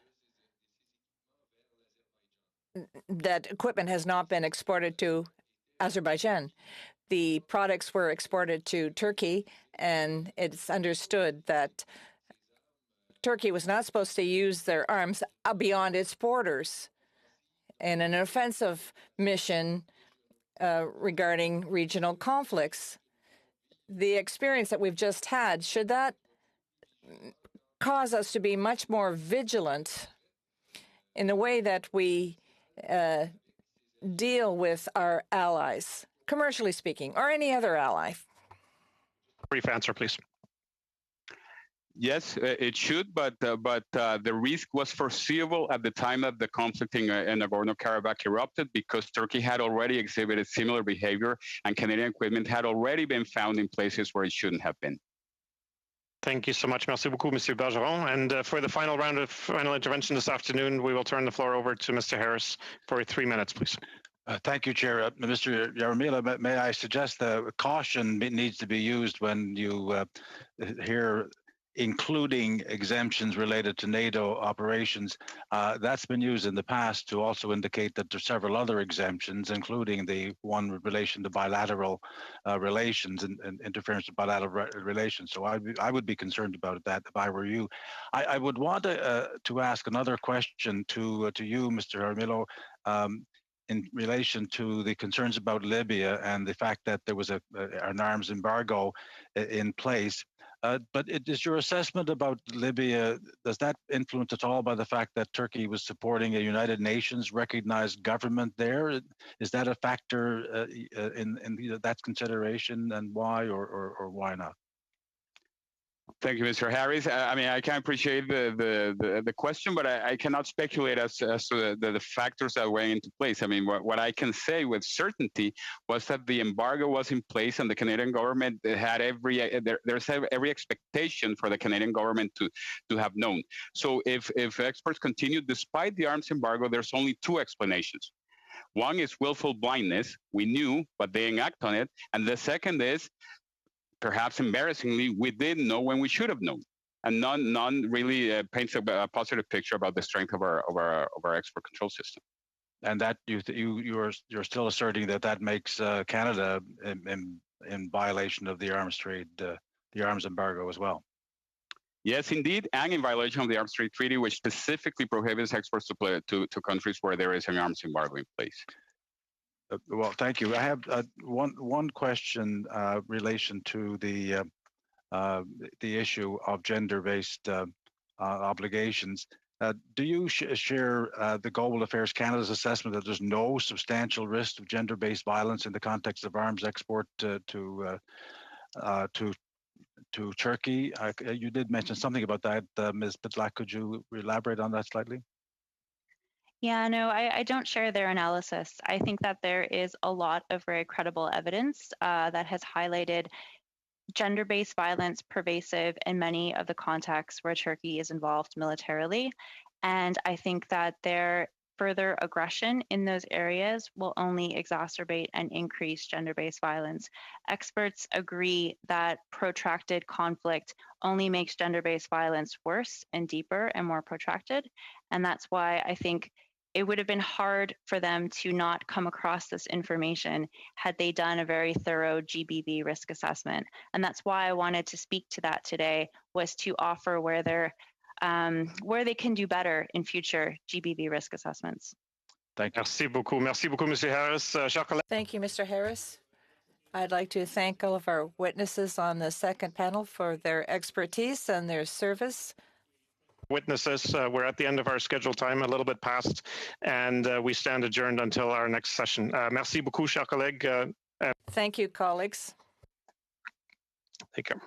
equipment has not been exported to Azerbaijan. The products were exported to Turkey, and it's understood that Turkey was not supposed to use their arms beyond its borders in an offensive mission regarding regional conflicts. The experience that we've just had, should that cause us to be much more vigilant in the way that we deal with our allies, commercially speaking, or any other ally? Brief answer, please. Yes, it should, but the risk was foreseeable at the time that the conflict in Nagorno-Karabakh erupted, because Turkey had already exhibited similar behavior, and Canadian equipment had already been found in places where it shouldn't have been. Thank you so much. Merci beaucoup, Monsieur Bergeron. And for the final round of final intervention this afternoon, we will turn the floor over to Mr. Harris for 3 minutes, please. Thank you, Chair. Mr. Jaromila, may I suggest that caution needs to be used when you hear including exemptions related to NATO operations. That's been used in the past to also indicate that there's several other exemptions, including the one in relation to bilateral relations and interference with bilateral relations. So I would be concerned about that if I were you. I would want to ask another question to you, Mr. Jaramillo, in relation to the concerns about Libya and the fact that there was an arms embargo in place. But is your assessment about Libya, does that influence at all by the fact that Turkey was supporting a United Nations recognized government there? Is that a factor in that consideration, and why or why not? Thank you, Mr. Harris. I mean, I can appreciate the question, but I cannot speculate as to the factors that went into place. I mean, what I can say with certainty was that the embargo was in place, and the Canadian government had there's every expectation for the Canadian government to have known. So if exports continued despite the arms embargo, there's only two explanations. One is willful blindness. We knew, but they didn't act on it. And the second is, perhaps embarrassingly, we didn't know when we should have known, and none really paints a positive picture about the strength of our export control system. And that you're still asserting that makes Canada in violation of the arms trade, the arms embargo as well. Yes, indeed, and in violation of the Arms Trade Treaty, which specifically prohibits exports to countries where there is an arms embargo in place. Well, thank you. I have one question relation to the issue of gender-based obligations. Do you share the Global Affairs Canada's assessment that there's no substantial risk of gender-based violence in the context of arms export to Turkey? You did mention something about that, Ms. Pytlak. Could you elaborate on that slightly? Yeah, no, I don't share their analysis. I think that there is a lot of very credible evidence that has highlighted gender-based violence pervasive in many of the contexts where Turkey is involved militarily. And I think that their further aggression in those areas will only exacerbate and increase gender-based violence. Experts agree that protracted conflict only makes gender-based violence worse and deeper and more protracted. And that's why I think it would have been hard for them to not come across this information had they done a very thorough GBV risk assessment. And that's why I wanted to speak to that today, was to offer where they can do better in future GBV risk assessments. Thank you. Merci beaucoup. Merci beaucoup, Monsieur Harris. Thank you, Mr. Harris. I'd like to thank all of our witnesses on the second panel for their expertise and their service. Witnesses, we're at the end of our scheduled time, a little bit past, and we stand adjourned until our next session. Merci beaucoup, chers collègues. Thank you, colleagues. Take care.